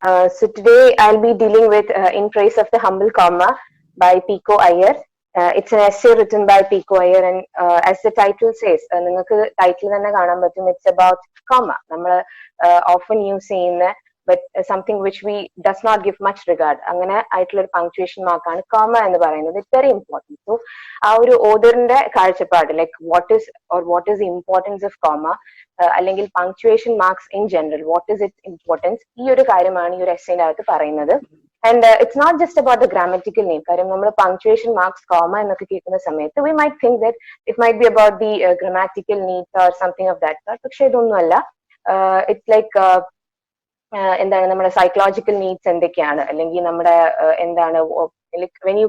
So today I'll be dealing with In Praise of the Humble Comma by Pico Iyer. It's an essay written by Pico Iyer, and as the title says, it's about comma. Often use but something which we does not give much regard. Angana aittulla punctuation mark aanu comma ennu parayunnathu. It's very important. So our authorinte kaazhappadu, like what is the importance of comma, അല്ലെങ്കിൽ punctuation marks in general, what is its importance, ഈ ഒരു കാര്യമാണ് ഈ ഒരു essay അകത്ത് പറയുന്നത്. And it's not just about the grammatical name. കാര്യം നമ്മൾ punctuation marks, comma എന്നൊക്കെ കേൾക്കുന്ന സമയത്ത് we might think that it might be about the grammatical needs or something of that sort. പക്ഷെ ഇതൊന്നുമല്ല. It's like എന്താണ് നമ്മുടെ സൈക്കോളജിക്കൽ നീഡ്സ് എന്തൊക്കെയാണ്, അല്ലെങ്കിൽ നമ്മുടെ എന്താണ് when you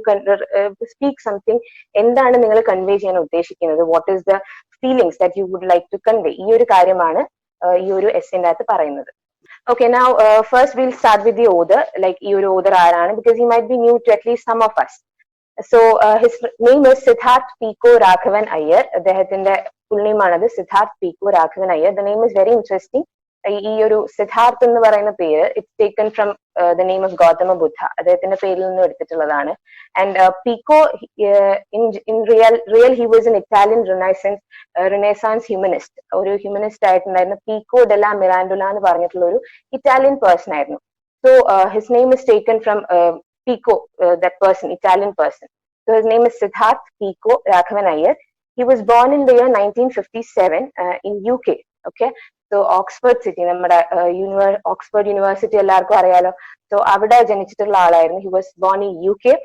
speak something, എന്താണ് നിങ്ങൾ കൺവേ ചെയ്യാൻ ഉദ്ദേശിക്കുന്നത്, what is the feelings that you would like to convey, ഈ ഒരു കാര്യമാണ് ഈ ഒരു എസ്സേന്റെ അകത്ത് പറയുന്നത്. Okay, now first we'll start with the author, like ഈ ഒരു author ആരാണ്, because he might be new to at least some of us. So his name is Siddharth Pico Raghavan Iyer. അദ്ദേഹത്തിന്റെ full name ആണത് Siddharth Pico Raghavan Iyer. The name is very interesting. ഈ ഒരു സിദ്ധാർത്ഥ് എന്ന് പറയുന്ന പേര്, it's taken from the name of Gautama Buddha, അദ്ദേഹത്തിന്റെ പേരിൽ നിന്ന് എടുത്തിട്ടുള്ളതാണ്. And Pico in real he was an Italian renaissance humanist, ഒരു ഹ്യൂമനിസ്റ്റ് ആയിട്ടുണ്ടായിരുന്ന പീക്കോ ഡെല മിറാൻഡുല എന്ന് പറഞ്ഞിട്ടുള്ള ഒരു ഇറ്റാലിയൻ പേഴ്സൺ ആയിരുന്നു. So his name is taken from Pico, that person, Italian person. So his name is Siddharth Pico Raghavan Iyer. He was born in the year 1957 in UK. Okay, so Oxford City, നമ്മുടെ Oxford university എല്ലാവർക്കും അറിയാലോ. So അവിടെ ജനിച്ചിട്ടുള്ള ആളായിരുന്നു. He was born in UK,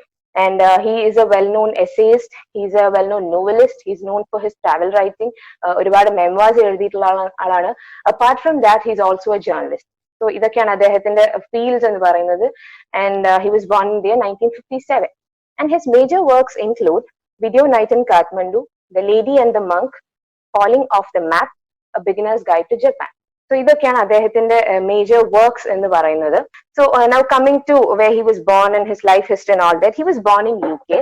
and he is a well-known essayist. He is a well-known novelist. He is known for his travel writing. ഒരുപാട് memoirs എഴുതിയിട്ടുള്ള ആളാണ്. Apart from that, he is also a journalist. So ഇതൊക്കെയാണ് അദ്ദേഹത്തിന്റെ fields എന്ന് പറയുന്നത്. And he was born in the year 1957. And his major works include Video Night in Kathmandu, The Lady and the Monk, Falling Off the Map, A Beginner's Guide to Japan. So ഇതൊക്കെയാണ് അദ്ദേഹത്തിന്റെ major works എന്ന് പറയുന്നത്. So now coming to where he was born and his life history and all that. He was born in UK.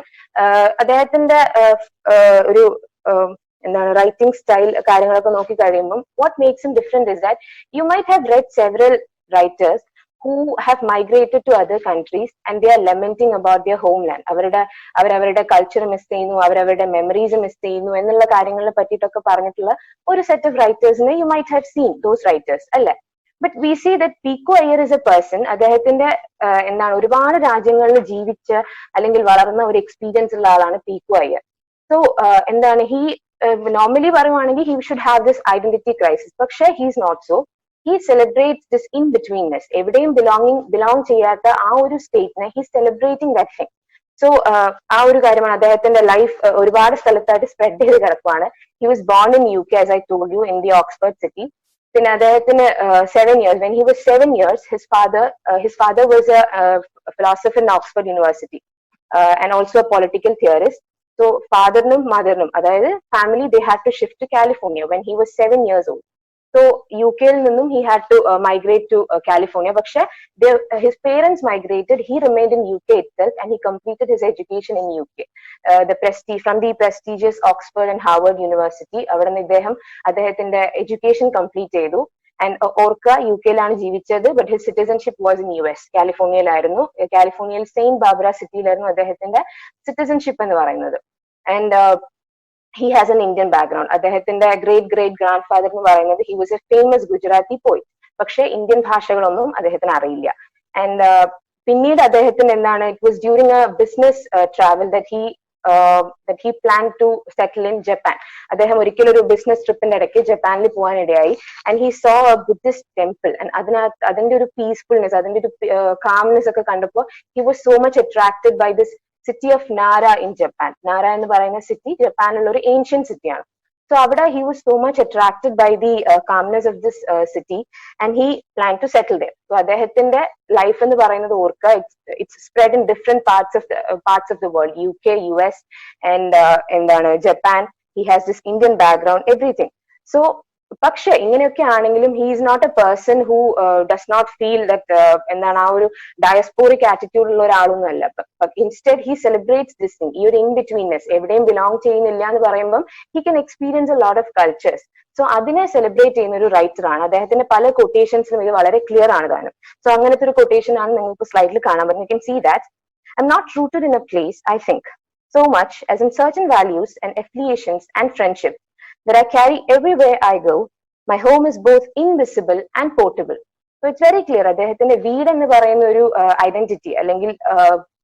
അദ്ദേഹത്തിന്റെ ഒരു എന്താണ് writing style കാര്യങ്ങളൊക്കെ നോക്കി കഴിയുമ്പോൾ what makes him different is that you might have read several writers who have migrated to other countries and they are lamenting about their homeland. അവരവരുടെ culture miss ചെയ്യുന്നു, അവരവരുടെ memories miss ചെയ്യുന്നു എന്നുള്ള കാര്യങ്ങളെ പറ്റിയിട്ടൊക്കെ പറഞ്ഞിട്ടുള്ള ഒരു സെറ്റ് ഓഫ് റൈറ്റേഴ്സിനെ you might have seen those writers, അല്ലെ? But we see that Pico Iyer is a person, അദ്ദേഹത്തിന്റെ എന്താണ് ഒരുപാട് രാജ്യങ്ങളിൽ ജീവിച്ച് അല്ലെങ്കിൽ വളർന്ന ഒരു എക്സ്പീരിയൻസ് ഉള്ള ആളാണ് പീക്കോ അയ്യർ. സോ എന്താണ് ഹി നോർമലി പറയുവാണെങ്കിൽ he should have this identity crisis, പക്ഷേ he is not so. He celebrates this in-betweenness. എവിടെയും belong ചെയ്യാത്ത ആ ഒരു സ്റ്റേറ്റിനെ he celebrating that thing. So ആ ഒരു കാര്യമാണ് അദ്ദേഹത്തിന്റെ ലൈഫ് ഒരുപാട് സ്ഥലത്തായിട്ട് സ്പ്രെഡ് ചെയ്ത് കിടക്കുവാണ്. He was born in UK, as I told you, in the Oxford City. പിന്നെ അദ്ദേഹത്തിന് 7 years, when he was 7 years, his father was a philosopher in Oxford University and also a political theorist. So fatherനും motherനും, അതായത് family, they had to shift to California when he was 7 years old. So UK-ൽ നിന്നും he had to migrate to California. പക്ഷെ his parents migrated. He remained in UK itself and he completed his education in UK. From the prestigious Oxford and Harvard University. അവിടെ നിന്ന് അദ്ദേഹത്തിന്റെ education complete ചെയ്തു. And ഓർക്ക UK-ലാണ് ജീവിച്ചത്, but his citizenship was in US. കാലിഫോർണിയയിലായിരുന്നു. കാലിഫോർണിയയിൽ Saint Barbara സിറ്റിയിലായിരുന്നു അദ്ദേഹത്തിന്റെ citizenship എന്ന് പറയുന്നത്. And he has an Indian background. അദ്ദേഹത്തിന്റെ great grandfather എന്ന് പറയുന്നത് he was a famous Gujarati poet. പക്ഷെ ഇന്ത്യൻ ഭാഷകളൊന്നും അദ്ദേഹത്തിന് അറിയില്ല. And പിന്നീട് അദ്ദേഹത്തിന് എന്താണ്, it was during a business travel that he planned to settle in Japan. അദ്ദേഹം ഒരിക്കലും ഒരു ബിസിനസ് ട്രിപ്പിന്റെ ഇടയ്ക്ക് ജപ്പാനിൽ പോകാനിടയായി. And he saw a Buddhist temple. And അതിന്റെ ഒരു പീസ്ഫുൾനെസ്, അതിന്റെ ഒരു കാംനെസ് ഒക്കെ കണ്ടപ്പോൾ he was so much attracted by this city of Nara in Japan. Nara എന്ന് പറയുന്ന സിറ്റി ജപ്പാനിലുള്ള ഒരു ഏൻഷ്യൻ സിറ്റിയാണ്. So അവിടെ he was so much attracted by the calmness of this city and he planned to settle there. So അദ്ദേഹത്തിന്റെ life എന്ന് പറയുന്നത് ഓർക്ക, it's spread in different parts of the world, UK, US and എന്താണ് Japan. He has this Indian background, everything. So പക്ഷെ ഇങ്ങനെയൊക്കെ ആണെങ്കിലും he is not a person who does not feel that എന്താണ് ആ ഒരു ഡയസ്പോറിക് ആറ്റിറ്റ്യൂഡ് ഉള്ള ഒരാളൊന്നുമല്ല. Instead he celebrates this thing, ഈ ഒരു ഇൻ ബിറ്റ്വീൻനെസ്, എവിടെയും ബിലോങ് ചെയ്യുന്നില്ല എന്ന് പറയുമ്പം he can experience a lot of cultures. So അതിനെ സെലിബ്രേറ്റ് ചെയ്യുന്ന ഒരു റൈറ്റർ ആണ്. അദ്ദേഹത്തിന്റെ പല കൊട്ടേഷൻസിലും ഇത് വളരെ ക്ലിയർ ആണ് താനും. സോ അങ്ങനത്തെ ഒരു കൊട്ടേഷൻ ആണ് നിങ്ങൾക്ക് സ്ലൈഡിൽ കാണാൻ പറ്റും. You can see that I'm not rooted in a place, I think, so much as in certain values and affiliations and friendships that I carry everywhere I go. My home is both invisible and portable. So it's very clear. അദ്ദേഹത്തിന്റെ വീട് എന്ന് പറയുന്ന ഒരു identity അല്ലെങ്കിൽ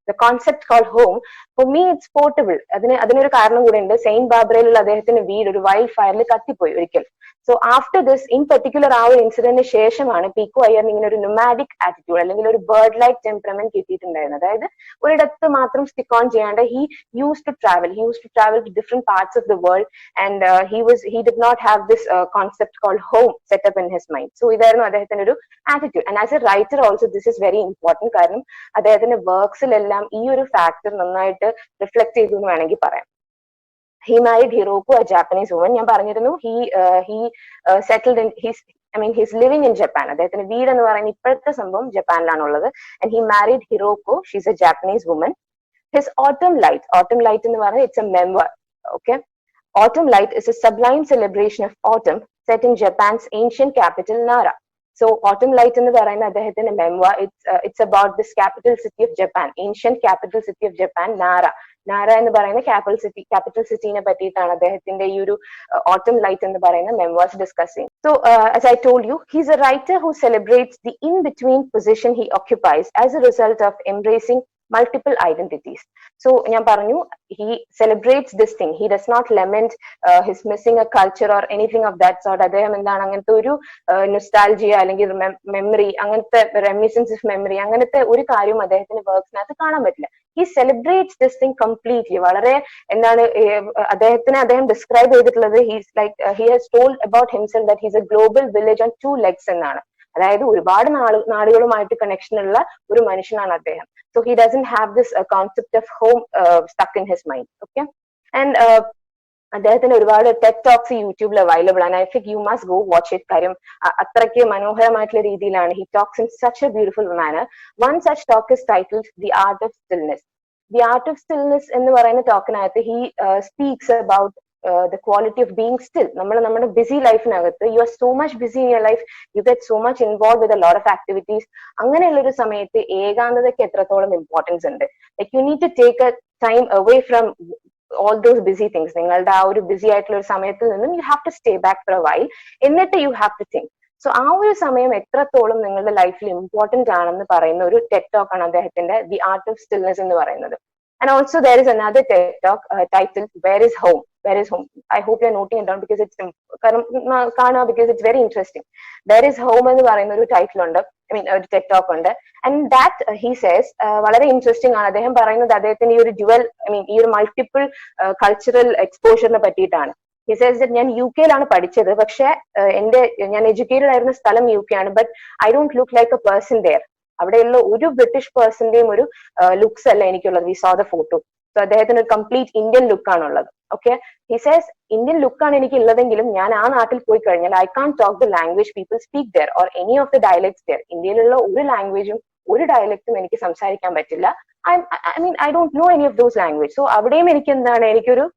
the concept called home, for me it's portable. അതിനൊരു കാരണം കൂടെ ഉണ്ട്. സെയിന്റ് ബാർബറയിലുള്ള അദ്ദേഹത്തിന്റെ വീട് ഒരു വൈൽഡ് ഫയറിൽ കത്തിപ്പോയി ഒരിക്കൽ. So after this in particular ആ ഒരു ഇൻസിഡന്റിന് ശേഷമാണ് പീക്കോ അയ്യറിന് ഇങ്ങനെ ഒരു നുമാഡിക് ആറ്റിറ്റ്യൂഡ് അല്ലെങ്കിൽ ഒരു ബേർഡ് ലൈക്ക് ടെമ്പറമെന്റ് കിട്ടിയിട്ടുണ്ടായിരുന്നത്. അതായത് ഒരിടത്ത് മാത്രം സ്റ്റിക്ക് ഓൺ ചെയ്യാണ്ട് he used to travel to different parts of the world, and he did not have this concept called home set up in his mind. So ഇതായിരുന്നു അദ്ദേഹത്തിന്റെ ഒരു attitude. And as A writer also this is very important. കാരണം അദ്ദേഹത്തിന്റെ വർക്ക്സിലെല്ലാം ഈ ഒരു factor നന്നായിട്ട് reflect ചെയ്തു എന്ന് വേണമെങ്കിൽ പറയാം. He married Hiroko, a Japanese woman. ഞാൻ പറഞ്ഞിരുന്നു he settled in he's living in Japan. അദ്ദേഹത്തിന് വീട് എന്ന് പറയുന്ന ഇപ്പോഴത്തെ സംഭവം ജപ്പാനിലാണുള്ളത്. And he married Hiroko. She's a Japanese woman. His Autumn Light എന്ന് പറയുന്നത് it's a memoir. Okay, Autumn Light is a sublime celebration of autumn set in Japan's ancient capital Nara. So Autumn Light എന്ന് പറയുന്ന അദ്ദേഹത്തിന്റെ memoir, it's about this capital city of Japan, ancient capital city of Japan, നാര എന്ന് പറയുന്ന capital സിറ്റിനെ പറ്റിയിട്ടാണ് അദ്ദേഹത്തിന്റെ ഈ ഒരു ഓട്ടം ലൈറ്റ് എന്ന് പറയുന്ന മെമ്മോർസ് ഡിസ്കസ് ചെയ്യും. So as I told you, he's A writer who celebrates the in between position he occupies as A result of embracing multiple identities. So ഞാൻ പറഞ്ഞു, he celebrates this thing. He does not lament his missing a culture or anything of that sort. അദ്ദേഹം എന്താണ് അങ്ങനത്തെ ഒരു nostalgia അല്ലെങ്കിൽ memory, അങ്ങനത്തെ reminiscences of memory, അങ്ങനത്തെ ഒരു കാര്യവും അദ്ദേഹത്തിന്റെ വർക്ക്സിനകത്ത് കാണാൻ പറ്റില്ല. He celebrates this thing completely. വളരെ എന്താണ് അദ്ദേഹം ഡിസ്ക്രൈബ് ചെയ്തിട്ടുള്ളത്, he has told about himself that he's a global village on two legs എന്നാണ്. അതായത് ഒരുപാട് നാടുകളുമായിട്ട് കണക്ഷൻ ഉള്ള ഒരു മനുഷ്യനാണ് അദ്ദേഹം. So he doesn't have this concept of home stuck in his mind. Okay, and അദ്ദേഹത്തിന് ഒരുപാട് ടെഡ് ടോക്സ് യൂട്യൂബിൽ അവൈലബിൾ ആണ്. I think you must go watch it. കാര്യം അത്രയ്ക്ക് മനോഹരമായിട്ടുള്ള രീതിയിലാണ് he talks in such a beautiful manner. One such talk is titled the art of stillness. The art of stillness എന്ന് പറയുന്ന ടോക്കിനകത്ത് he speaks about the quality of being still. നമ്മുടെ busy ലൈഫിനകത്ത് you are so much busy in your life, you get so much involved with a lot of activities. അങ്ങനെയുള്ള ഒരു സമയത്ത് ഏകാന്തതയ്ക്ക് എത്രത്തോളം importance ഉണ്ട്. Like you need to take a time away from all those busy things. നിങ്ങളുടെ ആ ഒരു BC ആയിട്ടുള്ള ഒരു സമയത്തിൽ നിന്നും you have to stay back for a while, എന്നിട്ട് you have to think. So ആ ഒരു സമയം എത്രത്തോളം നിങ്ങളുടെ ലൈഫിൽ ഇമ്പോർട്ടന്റ് ആണെന്ന് പറയുന്ന ഒരു ടെഡ് ടോക്ക് ആണ് അദ്ദേഹത്തിന്റെ ദി ആർട്ട് ഓഫ് സ്റ്റിൽനെസ് എന്ന് പറയുന്നത്. And also there is another TED talk titled Where is Home? I hope you're noting it down because it's very interesting. Where is Home എന്ന് പറയുന്ന ഒരു ടൈറ്റിൽ ഉണ്ട്, ഒരു TED talk ഉണ്ട്. And that he says വളരെ interesting ആണ്. അദ്ദേഹം പറയുന്നത് അദ്ദേഹത്തിന്റെ ഈ ഒരു ഈ ഒരു മൾട്ടിപ്പിൾ കൾച്ചറൽ എക്സ്പോഷറിനെ പറ്റിയിട്ടാണ്. He says that ഞാൻ UK യിലാണ് പഠിച്ചത്, പക്ഷെ ഞാൻ എഡ്യൂക്കേറ്റഡ് ആയിരുന്ന സ്ഥലം UK ആണ്. But I don't look like a person there. അവിടെയുള്ള ഒരു ബ്രിട്ടീഷ് പേഴ്സന്റെയും ഒരു ലുക്സ് അല്ല എനിക്കുള്ളത്. We saw the photo. So അദ്ദേഹത്തിന് ഒരു കംപ്ലീറ്റ് ഇന്ത്യൻ ലുക്ക് ആണുള്ളത്. ഓക്കെ, ഹി സേസ് ഇന്ത്യൻ ലുക്കാണ് എനിക്ക് ഉള്ളതെങ്കിലും ഞാൻ ആ നാട്ടിൽ പോയി കഴിഞ്ഞാൽ I can talk the language people speak there or any of the dialects there. ഇന്ത്യയിലുള്ള ഒരു ലാംഗ്വേജും ഒരു ഡയലക്റ്റും എനിക്ക് സംസാരിക്കാൻ പറ്റില്ല. I don't know any of those language. So അവിടെയും എനിക്കൊരു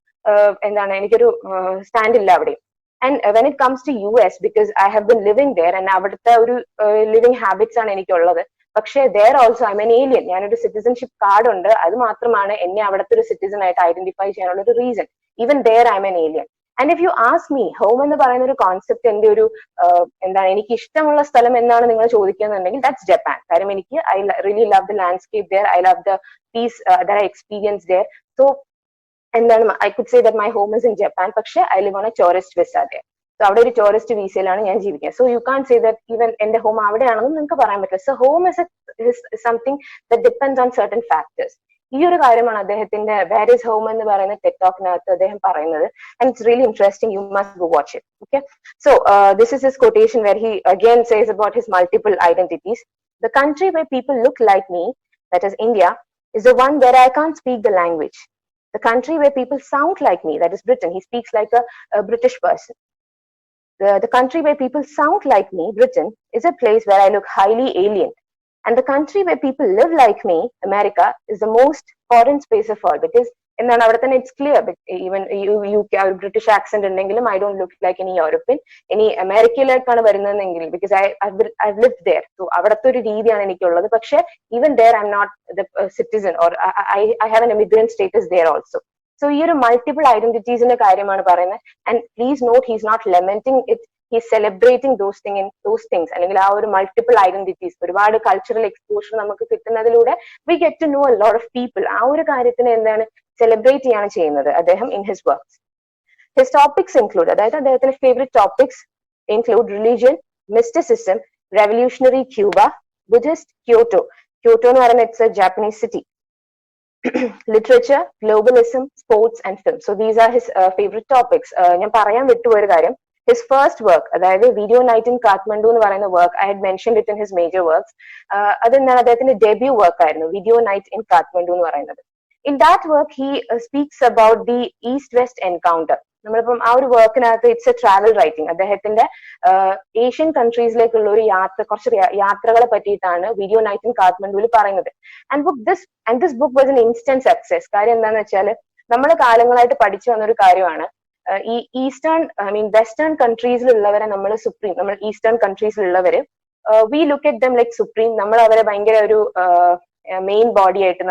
സ്റ്റാൻഡ് ഇല്ല അവിടെയും. And when it comes to US, because I have been living there and അവിടുത്തെ ഒരു ലിവിങ് ഹാബിറ്റ്സ് ആണ് എനിക്കുള്ളത്. പക്ഷേ there also I'm an alien. ഞാനൊരു സിറ്റിസൺഷിപ്പ് കാർഡ് ഉണ്ട്, അത് മാത്രമാണ് എന്നെ അവിടുത്തെ ഒരു സിറ്റിസൺ ആയിട്ട് ഐഡന്റിഫൈ ചെയ്യാനുള്ള ഒരു reason. Even there I'm an alien. And if you ask me, home എന്ന് പറയുന്ന ഒരു കോൺസെപ്റ്റ് എന്റെ ഒരു എനിക്ക് ഇഷ്ടമുള്ള സ്ഥലം എന്നാണ് നിങ്ങൾ ചോദിക്കുന്നുണ്ടെങ്കിൽ that's Japan. കാര്യം എനിക്ക് I really love the landscape there. I love the peace that I experience there. So I could say that my home is in Japan, പക്ഷെ I live on a tourist visa there. So അവിടെ ഒരു tourist വിസയിലാണ് ഞാൻ ജീവിക്കുന്നത്. So you can say that even എന്റെ home അവിടെയാണെന്ന് നിങ്ങൾക്ക് പറയാൻ പറ്റില്ല. So home is something that depends on certain factors. ഈ ഒരു കാര്യമാണ് അദ്ദേഹത്തിന്റെ വേർ ഇസ് ഹോം എന്ന് പറയുന്ന ടെഡ് ടോക്കിനകത്ത് അദ്ദേഹം പറയുന്നത്. And it's really interesting. U must go watch it. Okay, so this is his quotation where he again says about his multiple identities. The country where people look like me, that is India, is the one where I can't speak the language. The country where people sound like me, that is Britain. He speaks like a British person. the country where people sound like me, Britain, is a place where I look highly alien. And the country where people live like me, America, is the most foreign space of all. Because എന്താണ് അവിടെ തന്നെ it's clear, even you British accent ഉണ്ടെങ്കിലും I don't look like any European. ഇനി അമേരിക്കയിലേക്കാണ് വരുന്നതെങ്കിൽ because I've lived there. So അവിടുത്തെ ഒരു രീതിയാണ് എനിക്കുള്ളത്. പക്ഷെ even there I'm not the citizen or I have an immigrant status there also. So ഈ ഒരു മൾട്ടിപ്പിൾ ഐഡന്റിറ്റീസിന്റെ കാര്യമാണ് പറയുന്നത്. And please note he's not lamenting it, he's celebrating those things അല്ലെങ്കിൽ ആ ഒരു മൾട്ടിപ്പിൾ ഐഡന്റിറ്റീസ്, ഒരുപാട് കൾച്ചറൽ എക്സ്പോഷർ നമുക്ക് കിട്ടുന്നതിലൂടെ we get to know a lot of people. ആ ഒരു കാര്യത്തിന് എന്താണ് സെലിബ്രേറ്റ് ചെയ്യാണ് ചെയ്യുന്നത് അദ്ദേഹം in his works. His topics include, അതായത് അദ്ദേഹത്തിന്റെ favourite topics include religion, mysticism, revolutionary Cuba, Buddhist Kyoto. Kyoto എന്ന് പറയുന്നത് it's a Japanese city. Literature, globalism, sports and film. So these are his favorite topics. ഞാൻ പറയാൻ വിട്ടുപോയൊരു കാര്യം, his first work, അതായത് video night in Kathmandu എന്ന് പറയുന്ന work, I had mentioned it in his major works. അതെന്താണ് അദ്ദേഹത്തിന്റെ ഡെബ്യൂ വർക്ക് ആയിരുന്നു video night in Kathmandu എന്ന് പറയുന്നത്. In that work he speaks about the East-West encounter. നമ്മളിപ്പം ആ ഒരു വർക്കിനകത്ത് ഇറ്റ്സ് എ ട്രാവൽ റൈറ്റിംഗ്. അദ്ദേഹത്തിന്റെ ഏഷ്യൻ കൺട്രീസിലേക്കുള്ള ഒരു യാത്ര, കുറച്ച് യാത്രകളെ പറ്റിയിട്ടാണ് വീഡിയോ നൈറ്റ് ഇൻ കാഠ്മണ്ഡുവിൽ പറയുന്നത്. And this book was an instant success. കാര്യം എന്താണെന്ന് വെച്ചാൽ നമ്മൾ കാലങ്ങളായിട്ട് പഠിച്ചു വന്നൊരു കാര്യമാണ്, ഈ വെസ്റ്റേൺ കൺട്രീസിലുള്ളവരെ നമ്മൾ ഈസ്റ്റേൺ കൺട്രീസിലുള്ളവര് we look at them like supreme. നമ്മൾ അവരെ ഭയങ്കര ഒരു മെയിൻ ബോഡി ആയിട്ട്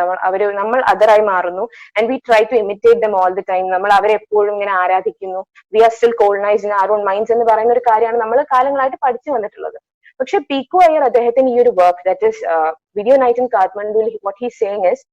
നമ്മൾ അതറായി മാറുന്നു. And we try to imitate them all the time. നമ്മൾ അവരെ എപ്പോഴും ഇങ്ങനെ ആരാധിക്കുന്നു. We are still colonised in our own minds എന്ന് പറയുന്ന ഒരു കാര്യമാണ് നമ്മൾ കാലങ്ങളായിട്ട് പഠിച്ചു വന്നിട്ടുള്ളത്. പക്ഷെ പീക്കോ അയ്യർ അദ്ദേഹത്തിന് ഈ ഒരു work, that is video night in Kathmandu, what he saying is,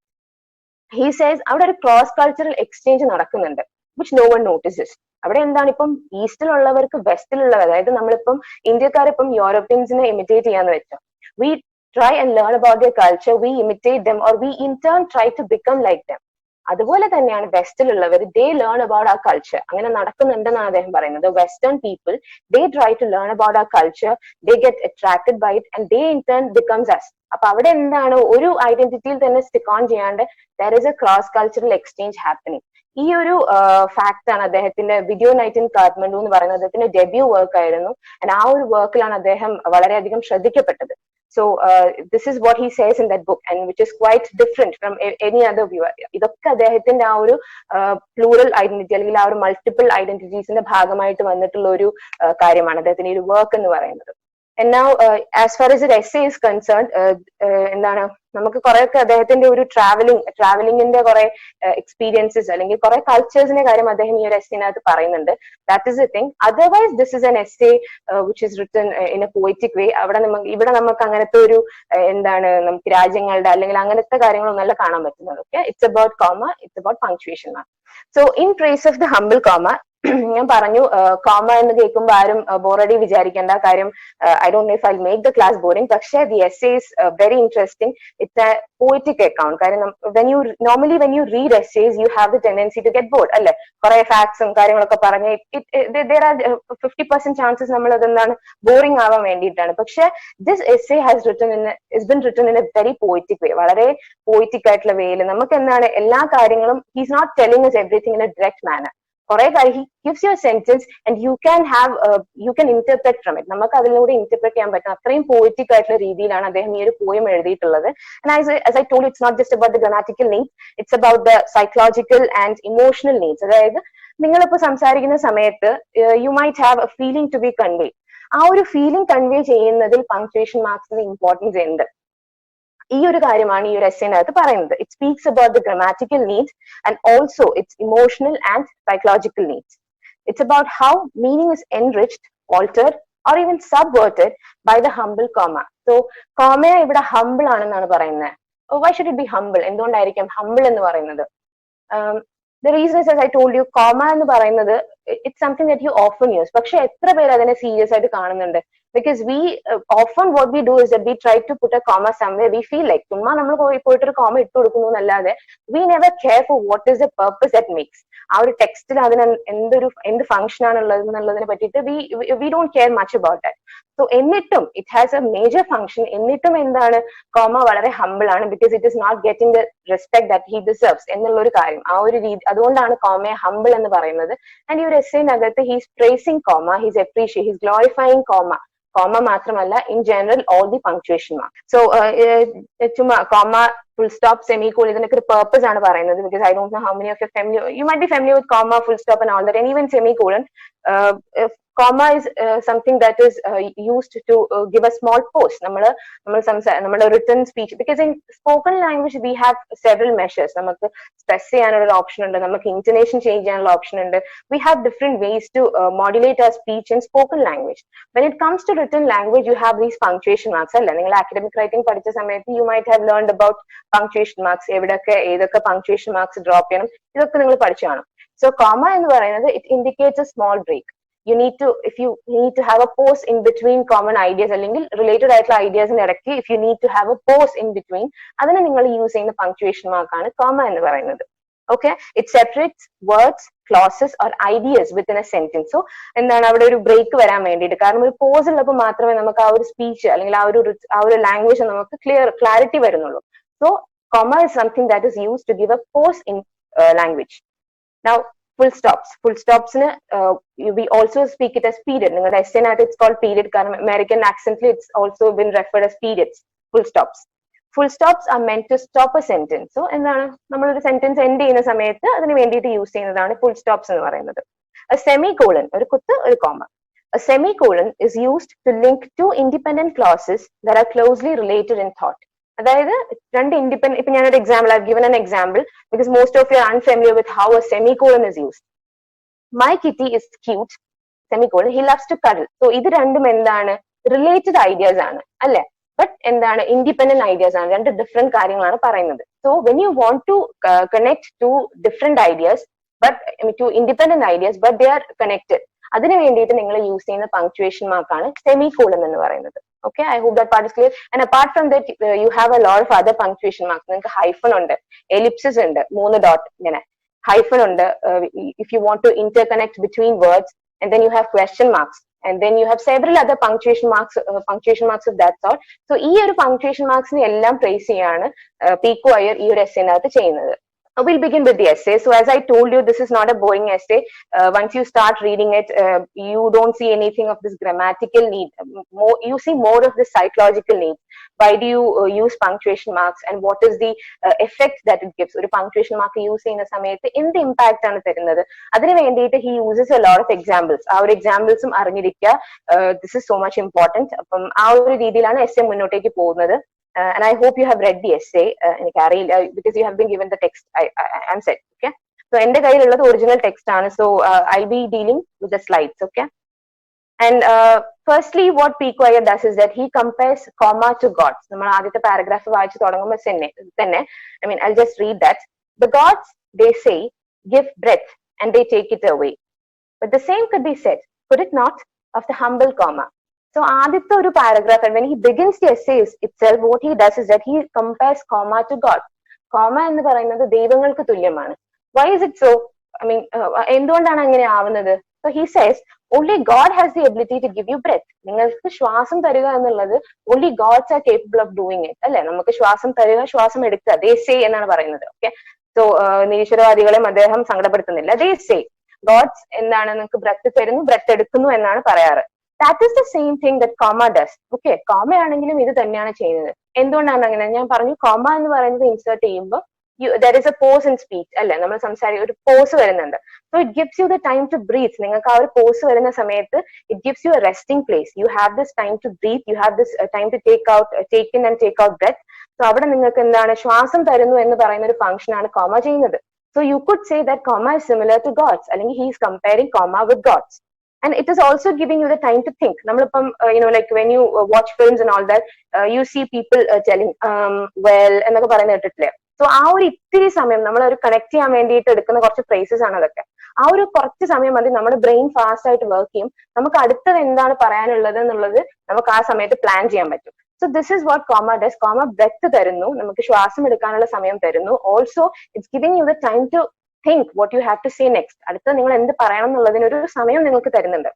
he says അവിടെ ഒരു ക്രോസ് കൾച്ചറൽ എക്സ്ചേഞ്ച് നടക്കുന്നുണ്ട്, വിച്ച് നോ വൺ നോട്ടീസസ്. അവിടെ എന്താണ്, ഇപ്പം ഈസ്റ്റിലുള്ളവർക്ക് വെസ്റ്റിലുള്ളവർ, അതായത് നമ്മളിപ്പം ഇന്ത്യക്കാരിപ്പം യൂറോപ്യൻസിനെ ഇമിറ്റേറ്റ് ചെയ്യാന്ന് വെച്ചോ, V try and learn about their culture, we imitate them or we in turn try to become like them. അതുപോലെ തന്നെയാണ് വെസ്റ്റിലുള്ളവർ, they learn about our culture. അങ്ങനെ നടക്കുന്നുണ്ടെന്നാണ് അദ്ദേഹം പറയുന്നത്. Western people, they try to learn about our culture, they get attracted by it and they in turn becomes us. അപ്പൊ അവിടെ എന്താണ്, ഒരു ഐഡന്റിറ്റിയിൽ തന്നെ സ്റ്റിക്ക് ഓൺ ചെയ്യാണ്ട് there is a cross cultural exchange happening. ഈ ഒരു ഫാക്ട് ആണ് അദ്ദേഹത്തിന്റെ വീഡിയോ നൈറ്റ് ഇൻ കാഠ്മണ്ഡു എന്ന് പറയുന്നത് അദ്ദേഹത്തിന്റെ ഡെബ്യൂ വർക്ക് ആയിരുന്നു. ആ ഒരു വർക്കിലാണ് അദ്ദേഹം വളരെയധികം ശ്രദ്ധിക്കപ്പെട്ടത്. So this is what he says in that book, and which is quite different from any other viewer. ഇതൊക്കെ അദ്ദേഹത്തിന്റെ ആ ഒരു പ്ലൂറൽ ഐഡന്റിറ്റി അല്ലെങ്കിൽ ആ ഒരു മൾട്ടിപ്പിൾ ഐഡന്റിറ്റീസിന്റെ ഭാഗമായിട്ട് വന്നിട്ടുള്ള ഒരു കാര്യമാണ് അദ്ദേഹത്തിന്റെ ഈ ഒരു വർക്ക് എന്ന് പറയുന്നത്. And now as far as the essay is concerned, എന്താണ്, നമുക്ക് കുറെയൊക്കെ അദ്ദേഹത്തിന്റെ ഒരു ട്രാവലിംഗിന്റെ കുറെ എക്സ്പീരിയൻസസ് അല്ലെങ്കിൽ കുറെ കൾച്ചേഴ്സിന്റെ കാര്യം അദ്ദേഹം ഈ ഒരു എസ്സേനകത്ത് പറയുന്നുണ്ട്. That is a thing. Otherwise this is an essay which is written in a poetic way. ഇവിടെ നമുക്ക് അങ്ങനത്തെ ഒരു എന്താണ്, നമുക്ക് രാജ്യങ്ങളുടെ അല്ലെങ്കിൽ അങ്ങനത്തെ കാര്യങ്ങളൊന്നല്ല കാണാൻ പറ്റുന്നത്. Okay, it's about comma, it's about punctuation. So in praise of the humble comma, ഞാൻ പറഞ്ഞു കോമ എന്ന് കേൾക്കുമ്പോൾ ആരും ബോറടി വിചാരിക്കേണ്ട. കാര്യം I don't know if I make the class boring, പക്ഷേ the essay is very interesting. It's a poetic account. കാരണം normally when you read essays you have the tendency to get bored അല്ലെ. കുറെ ഫാക്ട്സും കാര്യങ്ങളൊക്കെ പറഞ്ഞ് there are 50% chances നമ്മൾ അതെന്താണ് boring ആവാൻ വേണ്ടിയിട്ടാണ്. പക്ഷെ this essay has been written in a very poetic way. വളരെ പോയിറ്റിക് ആയിട്ടുള്ള വേയിൽ നമുക്ക് എന്താണ് എല്ലാ കാര്യങ്ങളും, he's not telling us everything in a direct manner. കുറെ കാര്യം he gives you a sentence and you can interpret from it. നമുക്ക് അതിലൂടെ ഇന്റർപ്രറ്റ് ചെയ്യാൻ പറ്റും. അത്രയും പോയിറ്റിക് ആയിട്ടുള്ള രീതിയിലാണ് അദ്ദേഹം ഈ ഒരു പോയം എഴുതിയിട്ടുള്ളത്. And as I told you, it's not just about the grammatical needs, it's about the psychological and emotional needs. അതായത് നിങ്ങളിപ്പോ സംസാരിക്കുന്ന സമയത്ത് you might have a feeling to be conveyed. ആ ഒരു ഫീലിംഗ് കൺവേ ചെയ്യുന്നതിൽ പങ്ക്ച്വേഷൻ മാർക്സിന് importance ഉണ്ട്. ഈ ഒരു കാര്യമാണ് ഈ ഒരു എസ്സേനകത്ത് പറയുന്നത്. It speaks about the grammatical needs and also its emotional and psychological needs. It's about how meaning is enriched, altered or even subverted by the humble comma. So കോമയെ ഇവിടെ ഹംബിൾ ആണെന്നാണ് പറയുന്നത്. Why should it be humble? എന്തുകൊണ്ടായിരിക്കും humble എന്ന് പറയുന്നത്? The reason is, as I told you, comma എന്ന് പറയുന്നത് it's something that you often use. പക്ഷെ എത്ര പേര് അതിനെ സീരിയസ് ആയിട്ട് കാണുന്നുണ്ട്? because we often what we do is that we try to put a comma somewhere. We feel like ചുമ്മാ നമ്മൾ പോയിട്ട് ഒരു comma ഇട്ട് കൊടുക്കുന്നു എന്നല്ലാതെ we never care for what is the purpose that makes. ആ ഒരു ടെക്സ്റ്റിൽ അതിന് എന്ത് ഫംഗ്ഷൻ ആണുള്ളത് എന്നുള്ളതിനെ പറ്റിയിട്ട് we don't care much about that. So എന്നിട്ടും it has a major function. എന്നിട്ടും എന്താണ് comma വളരെ humble ആണ്, because it is not getting the respect that he deserves എന്നുള്ള ഒരു കാര്യം. ആ ഒരു രീതി അതുകൊണ്ടാണ് comma humble എന്ന് പറയുന്നത്. And ഈ ഒരു എസ്സേനകത്ത് he is praising comma, he is appreciating, he is glorifying comma. Comma മാത്രമല്ല, in general all the punctuation marks. So ചുമ്മാ comma, full stop, semicolon ഇതിനൊക്കെ ഒരു purpose ആണ് പറയുന്നത്, because I don't know how many of you familiar, you might be familiar with comma, full stop and all that, and even semicolon. Comma is something that is used to give a small pause. നമ്മുടെ written speech, because in spoken language we have several measures. നമുക്ക് stress ചെയ്യാനുള്ള option ഉണ്ട്, നമുക്ക് intonation change ചെയ്യാനുള്ള option ഉണ്ട്. We have different ways to modulate our speech in spoken language. When it comes to written language, you have these punctuation marks. അല്ല, നിങ്ങൾ academic writing പഠിച്ച സമയത്ത് you might have learned about punctuation marks. എവിടൊക്കെ ഏതൊക്കെ punctuation marks drop ചെയ്യണം, ഇതൊക്കെ നിങ്ങൾ പഠിച്ചു കാണും. So comma എന്ന് പറയുന്നത് it indicates a small break. You need to have a pause in between common ideas, അല്ലെങ്കിൽ related ആയിട്ടുള്ള ideasന്റെ ഇടയ്ക്ക് if you need to have a pause in between, അതിനെ നിങ്ങൾ യൂസ് ചെയ്യുന്ന punctuation mark ആണ് comma എന്ന് പറയുന്നത്. Okay, it separates words, clauses or ideas within a sentence. So എന്താണ് അവിടെ ഒരു ബ്രേക്ക് വരാൻ വേണ്ടിയിട്ട്, കാരണം ഒരു പോസ് ഉള്ളപ്പോൾ മാത്രമേ നമുക്ക് ആ ഒരു സ്പീച്ച് അല്ലെങ്കിൽ ആ ഒരു ലാംഗ്വേജ് നമുക്ക് ക്ലാരിറ്റി വരുന്നുള്ളൂ. So comma is something that is used to give a pause in language. Now full stops we also speak it as period. നിങ്ങളുടെ എസ്സേനകത്ത് it's called period, കാരണം American accently it's also been referred as periods. Full stops are meant to stop a sentence. So എന്താണ് നമ്മളൊരു sentence end ചെയ്യുന്ന സമയത്ത് അതിന് വേണ്ടിയിട്ട് use ചെയ്യുന്നതാണ് full stops എന്ന് പറയുന്നത്. A semicolon, ഒരു കുത്ത് ഒരു comma. A semicolon is used to link two independent clauses that are closely related in thought. അതായത് രണ്ട് ഇൻഡിപെൻഡന്റ്, ഇപ്പൊ ഞാനൊരു example, I've given an example because most of you are unfamiliar with how a semicolon is used. My kitty is cute, semicolon, he loves to cuddle. So ഇത് രണ്ടും എന്താണ് related ideas ആണ് അല്ലെ, but എന്താണ് independent ideas ആണ്, രണ്ട് different കാര്യങ്ങളാണ് പറയുന്നത്. So when you want to connect two different ideas, but two independent ideas but they are connected, അതിന് വേണ്ടിയിട്ട് നിങ്ങൾ യൂസ് ചെയ്യുന്ന punctuation mark ആണ് semicolon എന്ന് പറയുന്നത്. Okay, I hope that part is clear. And apart from that, you have a lot of other punctuation marks. നിങ്ങൾക്ക് hyphen ഉണ്ട്, ellipses ഉണ്ട്, 3 dot ഇങ്ങനെ, hyphen ഉണ്ട് if you want to interconnect between words, and then you have question marks, and then you have several other punctuation marks of that sort. So ഈ ഒരു punctuation marks നെ എല്ലാം trace ചെയ്യാണ് Pico Iyer ഈ ഒരു എസ്സേനകത്ത് ചെയ്യുന്നത്. We'll begin with the essay. So as I told you, this is not a boring essay. Once you start reading it, you don't see anything of this grammatical need. You see more of the psychological need. Why do you use punctuation marks, and what is the effect that it gives? ഒരു punctuation mark use ചെയ്യുന്ന സമയത്ത് എന്ത് impact ആണ് തരുന്നത്, അതിന് വേണ്ടിയിട്ട് he uses a lot of examples. ആ ഒരു എക്സാമ്പിൾസും അറിഞ്ഞിരിക്കുക. This is so much important. അപ്പം ആ ഒരു രീതിയിലാണ് essay മുന്നോട്ടേക്ക് പോകുന്നത്. And I hope you have read the essay, because you have been given the text. I'm set. Okay. So ende kayilullathu original text aanu. So I'll be dealing with the slides. Okay. And firstly, what Pico Iyer does is that he compares comma to gods. നമ്മൾ ആദ്യത്തെ paragraph വായിച്ചു തുടങ്ങുമ്പോൾ തന്നെ I'll just read that. The gods, they say, give breath and they take it away. But the same could be said, could it not, of the humble comma. So ആദ്യത്തെ ഒരു paragraph, and when he begins the essay itself, what he does is that he compares comma to God. Comma എന്ന് പറയുന്നത് ദൈവങ്ങൾക്ക് തുല്യമാണ്. Why is it so? എന്തുകൊണ്ടാണ് അങ്ങനെ ആവുന്നത്? So he says, only God has the ability to give you breath. നിങ്ങൾക്ക് ശ്വാസം തരിക എന്നുള്ളത് only gods are capable of doing it. അല്ലെ, നമുക്ക് ശ്വാസം തരിക, ശ്വാസം എടുക്കുക, they say എന്നാണ് പറയുന്നത്. Okay. So നിരീശ്വരവാദികളെയും അദ്ദേഹം സങ്കടപ്പെടുത്തുന്നില്ല. They say gods എന്താണ് നിങ്ങൾക്ക് ബ്രെത്ത് തരുന്നു, ബ്രെത്ത് എടുക്കുന്നു എന്നാണ് പറയാറ്. That is the same thing that comma does. Okay, comma ആണെങ്കിലും ഇത് തന്നെയാണ് ചെയ്യുന്നത്. എന്തുകൊണ്ടാണ് അങ്ങനെ? ഞാൻ പറഞ്ഞു, comma എന്ന് പറയുന്നത് ഇൻസേർട്ട് ചെയ്യുമ്പോൾ there is a pause in speech അല്ലെ, നമ്മൾ ഒരു pause വരുന്നുണ്ട്. So it gives you the time to breathe. നിങ്ങൾക്ക് ആ ഒരു pause വരുന്ന സമയത്ത് it gives you a resting place. You have this time to breathe. You have this time to take in and take out breath. So അവിടെ നിങ്ങൾക്ക് എന്താണ് ശ്വാസം തരുന്നു എന്ന് പറയുന്ന ഒരു ഫംഗ്ഷൻ ആണ് comma ചെയ്യുന്നത്. So you could say that comma is similar to gods, അല്ലെങ്കിൽ he is comparing comma with gods. And it is also giving you the time to think. Nammalippam, like when you watch films and all that, you see people telling, well, എന്നൊക്കെ പറയുന്ന കേട്ടിട്ടില്ലേ? So ആ ഒരു ഇത്തിരി സമയം നമ്മൾ ഒരു connect ചെയ്യാൻ വേണ്ടിയിട്ട് എടുക്കുന്ന കുറച്ച് phrases ആണ് അതൊക്കെ. ആ ഒരു കുറച്ച് സമയം മതി നമ്മുടെ ബ്രെയിൻ ഫാസ്റ്റ് ആയിട്ട് വർക്ക് ചെയ്യും. നമുക്ക് അടുത്തത് എന്താണ് പറയാനുള്ളത് എന്നുള്ളത് നമുക്ക് ആ സമയത്ത് പ്ലാൻ ചെയ്യാൻ പറ്റും. So this is what comma does. Comma breath തരുന്നു, നമുക്ക് ശ്വാസം എടുക്കാനുള്ള സമയം തരുന്നു. Also it's giving you the time to think what you have to say next. അടുത്ത നിങ്ങൾ എന്ത് പറയണം എന്നുള്ളതിന് ഒരു സമയം നിങ്ങൾക്ക് തരുന്നുണ്ട്.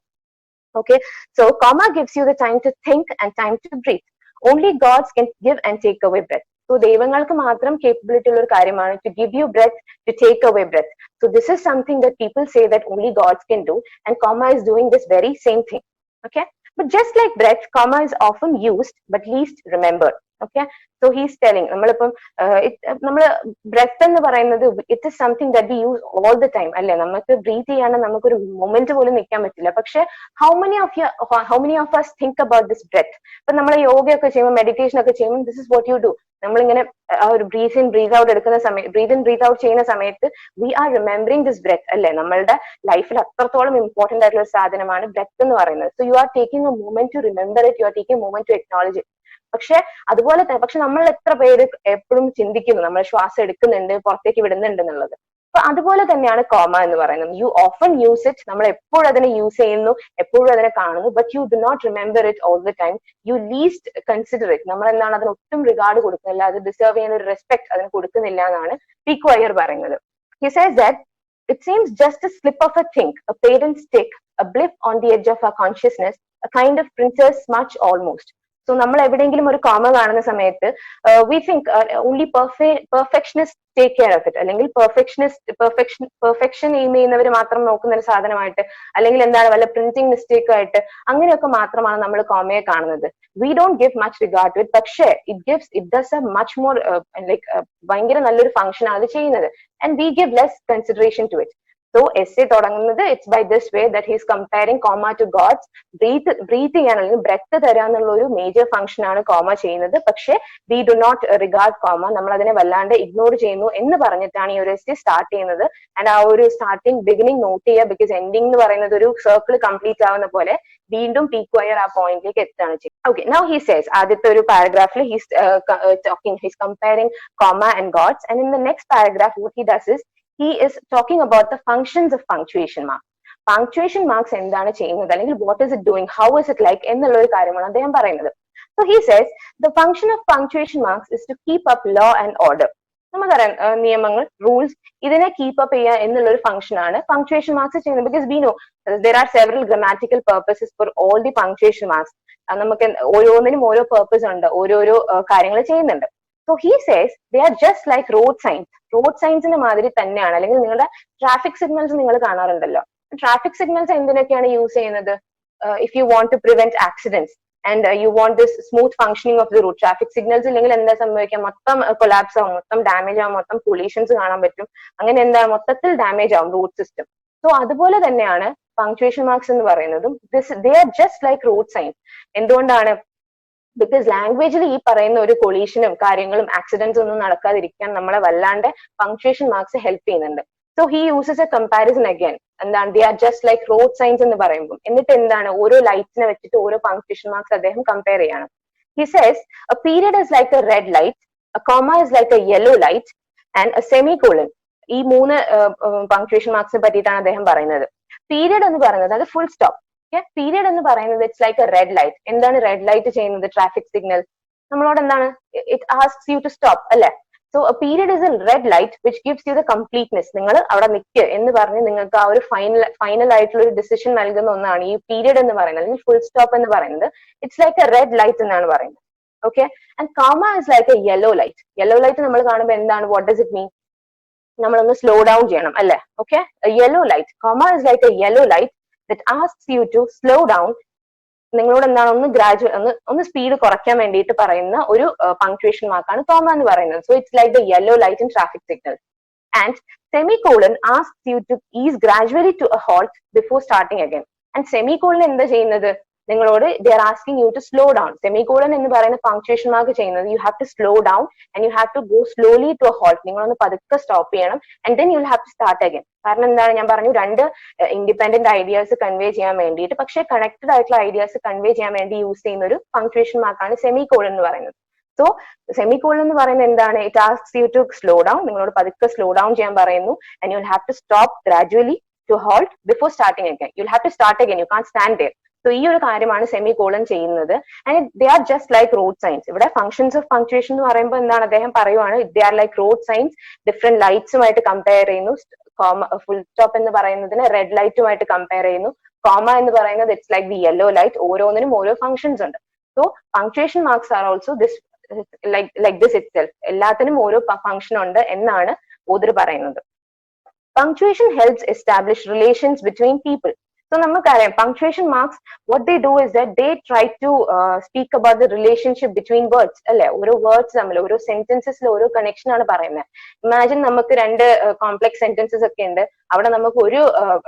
Okay, so comma gives you the time to think and time to breathe. Only gods can give and take away breath. So ദൈവങ്ങൾക്ക് മാത്രം capability ഉള്ള ഒരു കാര്യമാണ് to give you breath, to take away breath. So this is something that people say that only gods can do, and comma is doing this very same thing. Okay, but just like breath, comma is often used but least remembered. Okay, so he's telling നമ്മളിപ്പം നമ്മള് breath എന്ന് പറയുന്നത് it is something that we use all the time അല്ലെ. നമുക്ക് breath ചെയ്യാണ്ട് നമുക്കൊരു moment പോലും നിൽക്കാൻ പറ്റില്ല. പക്ഷെ how many of us think about this breath? ഇപ്പൊ നമ്മൾ യോഗയൊക്കെ ചെയ്യുമ്പോൾ മെഡിറ്റേഷൻ ഒക്കെ ചെയ്യുമ്പോൾ this is what you do. നമ്മളിങ്ങനെ ആ ഒരു ബ്രീത്ത് ഇൻ ബ്രീത്ത് ഔട്ട് എടുക്കുന്ന സമയത്ത്, ബ്രീത്ത് ഇൻ ബ്രീത്ത് ഔട്ട് ചെയ്യുന്ന സമയത്ത് we are remembering this breath അല്ലെ. നമ്മളുടെ ലൈഫിൽ അത്രത്തോളം ഇമ്പോർട്ടന്റ് ആയിട്ടുള്ള ഒരു സാധനമാണ് ബ്രെത്ത് എന്ന് പറയുന്നത്. So you are taking a moment to remember it, you are taking a moment to acknowledge it. പക്ഷെ അതുപോലെ തന്നെ നമ്മൾ എത്ര പേര് എപ്പോഴും ചിന്തിക്കുന്നു നമ്മൾ ശ്വാസം എടുക്കുന്നുണ്ട്, പുറത്തേക്ക് വിടുന്നുണ്ട് എന്നുള്ളത്. അപ്പൊ അതുപോലെ തന്നെയാണ് കോമ എന്ന് പറയുന്നത്. യു ഓഫൻ യൂസ് ഇറ്റ്, നമ്മൾ എപ്പോഴും അതിനെ യൂസ് ചെയ്യുന്നു, എപ്പോഴും അതിനെ കാണുന്നു. But you do not remember it all the time. You least consider it. നമ്മൾ എന്താണ് അതിന് ഒട്ടും റിഗാർഡ് കൊടുക്കുന്നില്ല, അത് ഡിസേർവ് ചെയ്യുന്ന ഒരു റെസ്പെക്ട് അതിന് കൊടുക്കുന്നില്ല എന്നാണ് പീക്കോ അയ്യർ പറയുന്നത്. He says that it seems just a slip of a think, a parent stick, a blip on the edge of our consciousness, a kind of printer's smudge almost. So നമ്മൾ എവിടെയെങ്കിലും ഒരു comma കാണുന്ന സമയത്ത് we think only perfectionist take care of it, അല്ലെങ്കിൽ perfection aim ചെയ്യുന്നവർ മാത്രം നോക്കുന്ന ഒരു സാധനമായിട്ട്, അല്ലെങ്കിൽ എന്താണ് വല്ല പ്രിന്റിംഗ് മിസ്റ്റേക്ക് ആയിട്ട് അങ്ങനെയൊക്കെ മാത്രമാണ് നമ്മൾ കോമയെ കാണുന്നത്. We don't give much regard to it. പക്ഷേ it does a much more like ഭയങ്കര നല്ലൊരു ഫംഗ്ഷൻ ആണ് അത് ചെയ്യുന്നത്. And we give less consideration to it. So essay തുടങ്ങുന്നത് it's by this way that he's comparing comma to gods. Breathe ചെയ്യാൻ അല്ലെങ്കിൽ breath തരാന്നുള്ള ഒരു മേജർ ഫംഗ്ഷൻ ആണ് കോമ ചെയ്യുന്നത്. പക്ഷേ we do not regard comma, നമ്മൾ അതിനെ വല്ലാണ്ട് ഇഗ്നോർ ചെയ്യുന്നു എന്ന് പറഞ്ഞിട്ടാണ് ഈ ഒരു എസ്സേ സ്റ്റാർട്ട് ചെയ്യുന്നത്. ആൻഡ് ആ ഒരു ബിഗിനിങ് നോട്ട് ചെയ്യുക, ബിക്കോസ് എൻഡിംഗ് എന്ന് പറയുന്നത് ഒരു സർക്കിൾ കംപ്ലീറ്റ് ആവുന്ന പോലെ വീണ്ടും പീക്കോ അയ്യർ ആ പോയിന്റിലേക്ക് എത്താണ് ചെയ്യുന്നത്. ഓക്കെ, നൗ ഹി സേസ്, ആദ്യത്തെ ഒരു പാരഗ്രാഫിൽ he's comparing comma and gods. And in the next paragraph what he does is he is talking about the functions of punctuation mark. Punctuation marks എന്താണ് ചെയ്യുന്നത്, അല്ലെങ്കിൽ what is it doing, how is it like എന്നുള്ള ഒരു കാര്യമാണ് അദ്ദേഹം പറയുന്നത്. So he says the function of punctuation marks is to keep up law and order. നമുക്കറിയാം നിയമങ്ങൾ, റൂൾസ്, ഇതിനെ കീപ്പ് അപ്പ് ചെയ്യുക എന്നുള്ള ഒരു ഫംഗ്ഷൻ ആണ് പങ്ക്ച്വേഷൻ മാർക്സ് ചെയ്യുന്നത്. Because we know there are several grammatical purposes for all the punctuation marks. നമുക്ക് ഓരോന്നിനും ഓരോ പർപ്പസ് ഉണ്ട്, ഓരോരോ കാര്യങ്ങൾ ചെയ്യുന്നുണ്ട്. So he says they are just like road signs. Road സൈൻസിന്റെ മാതിരി തന്നെയാണ്. അല്ലെങ്കിൽ നിങ്ങളുടെ ട്രാഫിക് സിഗ്നൽസ് നിങ്ങൾ കാണാറുണ്ടല്ലോ. ട്രാഫിക് സിഗ്നൽസ് എന്തിനൊക്കെയാണ് യൂസ് ചെയ്യുന്നത്? If you want to prevent accidents and you want this smooth functioning of the route. Traffic signals ഇല്ലെങ്കിൽ എന്താ സംഭവിക്കുക? മൊത്തം കൊളാപ്സ് ആവും, മൊത്തം ഡാമേജ് ആവും, മൊത്തം പൊല്യൂഷൻസ് കാണാൻ പറ്റും. അങ്ങനെ എന്താ മൊത്തത്തിൽ ഡാമേജ് ആവും റൂട്ട് സിസ്റ്റം. സോ അതുപോലെ തന്നെയാണ് പങ്ക്ച്വേഷൻ മാർക്സ് എന്ന് പറയുന്നതും. They are just like road signs. എന്തുകൊണ്ടാണ്? ബിക്കോസ് ലാംഗ്വേജിൽ ഈ പറയുന്ന ഒരു കൊളീഷനും കാര്യങ്ങളും ആക്സിഡന്റ്സ് ഒന്നും നടക്കാതിരിക്കാൻ നമ്മളെ വല്ലാണ്ട് പങ്ക്ച്വേഷൻ മാർക്സ് ഹെൽപ്പ് ചെയ്യുന്നുണ്ട്. So he uses a comparison again. എന്താണ്? They are just like road signs എന്ന് പറയുമ്പോൾ എന്നിട്ട് എന്താണ് ഓരോ ലൈറ്റ്സിനെ വെച്ചിട്ട് ഓരോ പങ്ക്ച്വേഷൻ മാർക്സ് അദ്ദേഹം കമ്പയർ ചെയ്യാണ്. He says a period is like a red light, a comma is like a yellow light and a semicolon. ഈ മൂന്ന് പങ്ക്ച്വേഷൻ മാർക്സിനെ പറ്റിയിട്ടാണ് അദ്ദേഹം പറയുന്നത്. പീരിയഡ് എന്ന് പറയുന്നത് അത് ഫുൾ സ്റ്റോപ്പ്. പീരിയഡ് എന്ന് പറയുന്നത് it's like a red light. എന്താണ് റെഡ് ലൈറ്റ് ചെയ്യുന്നത്? ട്രാഫിക് സിഗ്നൽ നമ്മളോട് എന്താണ്? It asks you to stop അല്ലെ. So a period is a red light which gives you the completeness. നിങ്ങൾ അവിടെ നിൽക്കുക എന്ന് പറഞ്ഞ് നിങ്ങൾക്ക് ആ ഒരു ഫൈനൽ ആയിട്ടുള്ള ഒരു ഡിസിഷൻ നൽകുന്ന ഒന്നാണ് ഈ പീരിയഡ് എന്ന് പറയുന്നത്, അല്ലെങ്കിൽ ഫുൾ സ്റ്റോപ്പ് എന്ന് പറയുന്നത്. It's like a red light എന്നാണ് പറയുന്നത്. Okay, and comma is like a yellow light. Yellow light നമ്മൾ കാണുമ്പോൾ എന്താണ്? What does it mean? നമ്മളൊന്ന് സ്ലോ ഡൗൺ ചെയ്യണം അല്ലെ. Okay, yellow light. Comma is like a yellow light that asks you to slow down. നിങ്ങളോട് എന്താണ് ഒന്ന് speed കുറയ്ക്കാൻ വേണ്ടിയിട്ട് പറയുന്ന ഒരു പങ്ക്ച്വേഷൻ മാർക്കാണ് കോമ എന്ന് പറയുന്നത്. So it's like the yellow light in traffic signal. And semicolon asks you to ease gradually to a halt before starting again. And semicolon എന്താ ചെയ്യുന്നത്? നിങ്ങളോട് they are asking you to slow down. Semicolon എന്ന് പറയുന്ന punctuation mark ചെയ്യുന്നത് you have to slow down and you have to go slowly to a halt. നിങ്ങളൊന്ന് പതുക്കെ stop ചെയ്യണം and then you will have to start again. കാരണം എന്താണ്? ഞാൻ പറഞ്ഞു രണ്ട് ഇൻഡിപെൻഡന്റ് ഐഡിയാസ് കൺവേ ചെയ്യാൻ വേണ്ടിയിട്ട്, പക്ഷേ കണക്റ്റഡ് ആയിട്ടുള്ള ഐഡിയാസ് കൺവേ ചെയ്യാൻ വേണ്ടി യൂസ് ചെയ്യുന്ന ഒരു പങ്ക്ച്വേഷൻ മാർക്കാണ് സെമികോളൻ എന്ന് പറയുന്നത്. സോ സെമികോളൻ എന്ന് പറയുന്നത് എന്താണ്? It asks you to slow down. നിങ്ങളോട് പതുക്കെ സ്ലോ ഡൗൺ ചെയ്യാൻ പറയുന്നു. And you will have to stop gradually to halt before starting again. You'll have to start again. You can't stand there. So ഈ ഒരു കാര്യമാണ് സെമികോളൻ ചെയ്യുന്നത്. And they are just like road signs. ഇവിടെ functions of punctuation എന്ന് പറയുമ്പോൾ എന്താണ് അദ്ദേഹം പറയുവാണ്, they are like road signs. Different ലൈറ്റ്സുമായിട്ട് കമ്പയർ ചെയ്യുന്നു. ഫുൾ സ്റ്റോപ്പ് എന്ന് പറയുന്നതിന് റെഡ് ലൈറ്റുമായിട്ട് കമ്പയർ ചെയ്യുന്നു. കോമ എന്ന് പറയുന്നത് it's like the yellow light. ഓരോന്നിനും ഓരോ ഫംഗ്ഷൻസ് ഉണ്ട്. So punctuation marks are also this like this itself. എല്ലാത്തിനും ഓരോ ഫംഗ്ഷൻ ഉണ്ട് എന്നാണ് ഓതർ പറയുന്നത്. Punctuation helps establish relations between people. So namakariam punctuation marks, what they do is that they try to speak about the relationship between words. Alle oru words namal oru sentences il oru connection aanu parayunne. Imagine namakku rendu complex sentences okke undu, avada namakku oru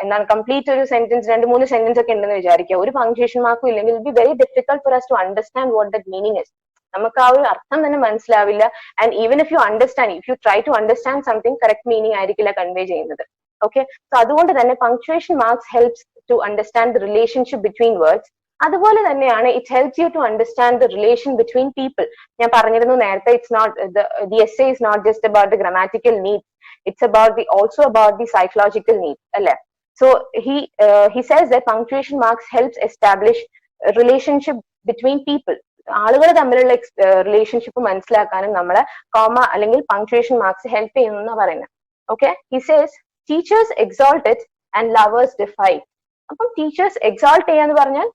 endana complete oru sentence rendu moonu sentence okke undennu vicharikka, oru punctuation mark illengil it will be very difficult for us to understand what that meaning is. നമുക്ക് ആ ഒരു അർത്ഥം തന്നെ മനസ്സിലാവില്ല. And even if you understand, if you try to understand something, correct meaning ആയിരിക്കില്ല convey ചെയ്യുന്നത്. Okay, so അതുകൊണ്ട് തന്നെ punctuation marks helps to understand the relationship between words. അതുപോലെ തന്നെയാണ് it helps you to understand the relation between people. ഞാൻ പറഞ്ഞിരുന്നു നേരത്തെ, it's not the essay is not just about the grammatical needs, it's about the also about the psychological needs അല്ലെ. So he says that punctuation marks helps establish a relationship between people. ആളുകൾ തമ്മിലുള്ള relationship മനസ്സിലാക്കാനും നമ്മളെ comma അല്ലെങ്കിൽ punctuation marks help ചെയ്യുന്നു എന്ന് പറയുന്നത്. Okay, he says teachers exalt it and lovers defy. അപ്പം ടീച്ചേഴ്സ് എക്സോൾട്ട് ചെയ്യാന്ന് പറഞ്ഞാൽ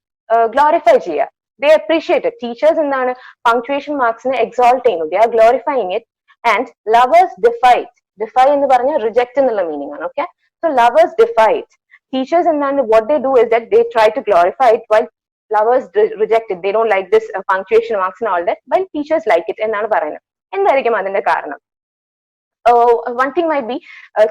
ഗ്ലോറിഫൈ ചെയ്യുക. ദേ അപ്രീഷിയേറ്റ് ഇറ്റ്. ടീച്ചേഴ്സ് എന്താണ് പങ്ക്ച്വേഷൻ മാർക്സിനെ എക്സോൾട്ട് ചെയ്യുന്നു, they are glorifying it. And lovers defy it. Defy എന്ന് പറഞ്ഞാൽ റിജക്ട് എന്നുള്ള മീനിങ് ആണ്. Okay, so lovers defy it. Teachers എന്താണ്, what they do is that they try to glorify it while lovers reject it. They don't like this punctuation marks and all that, while teachers like it എന്നാണ് പറയുന്നത്. എന്തായിരിക്കും അതിന്റെ കാരണം? One thing might be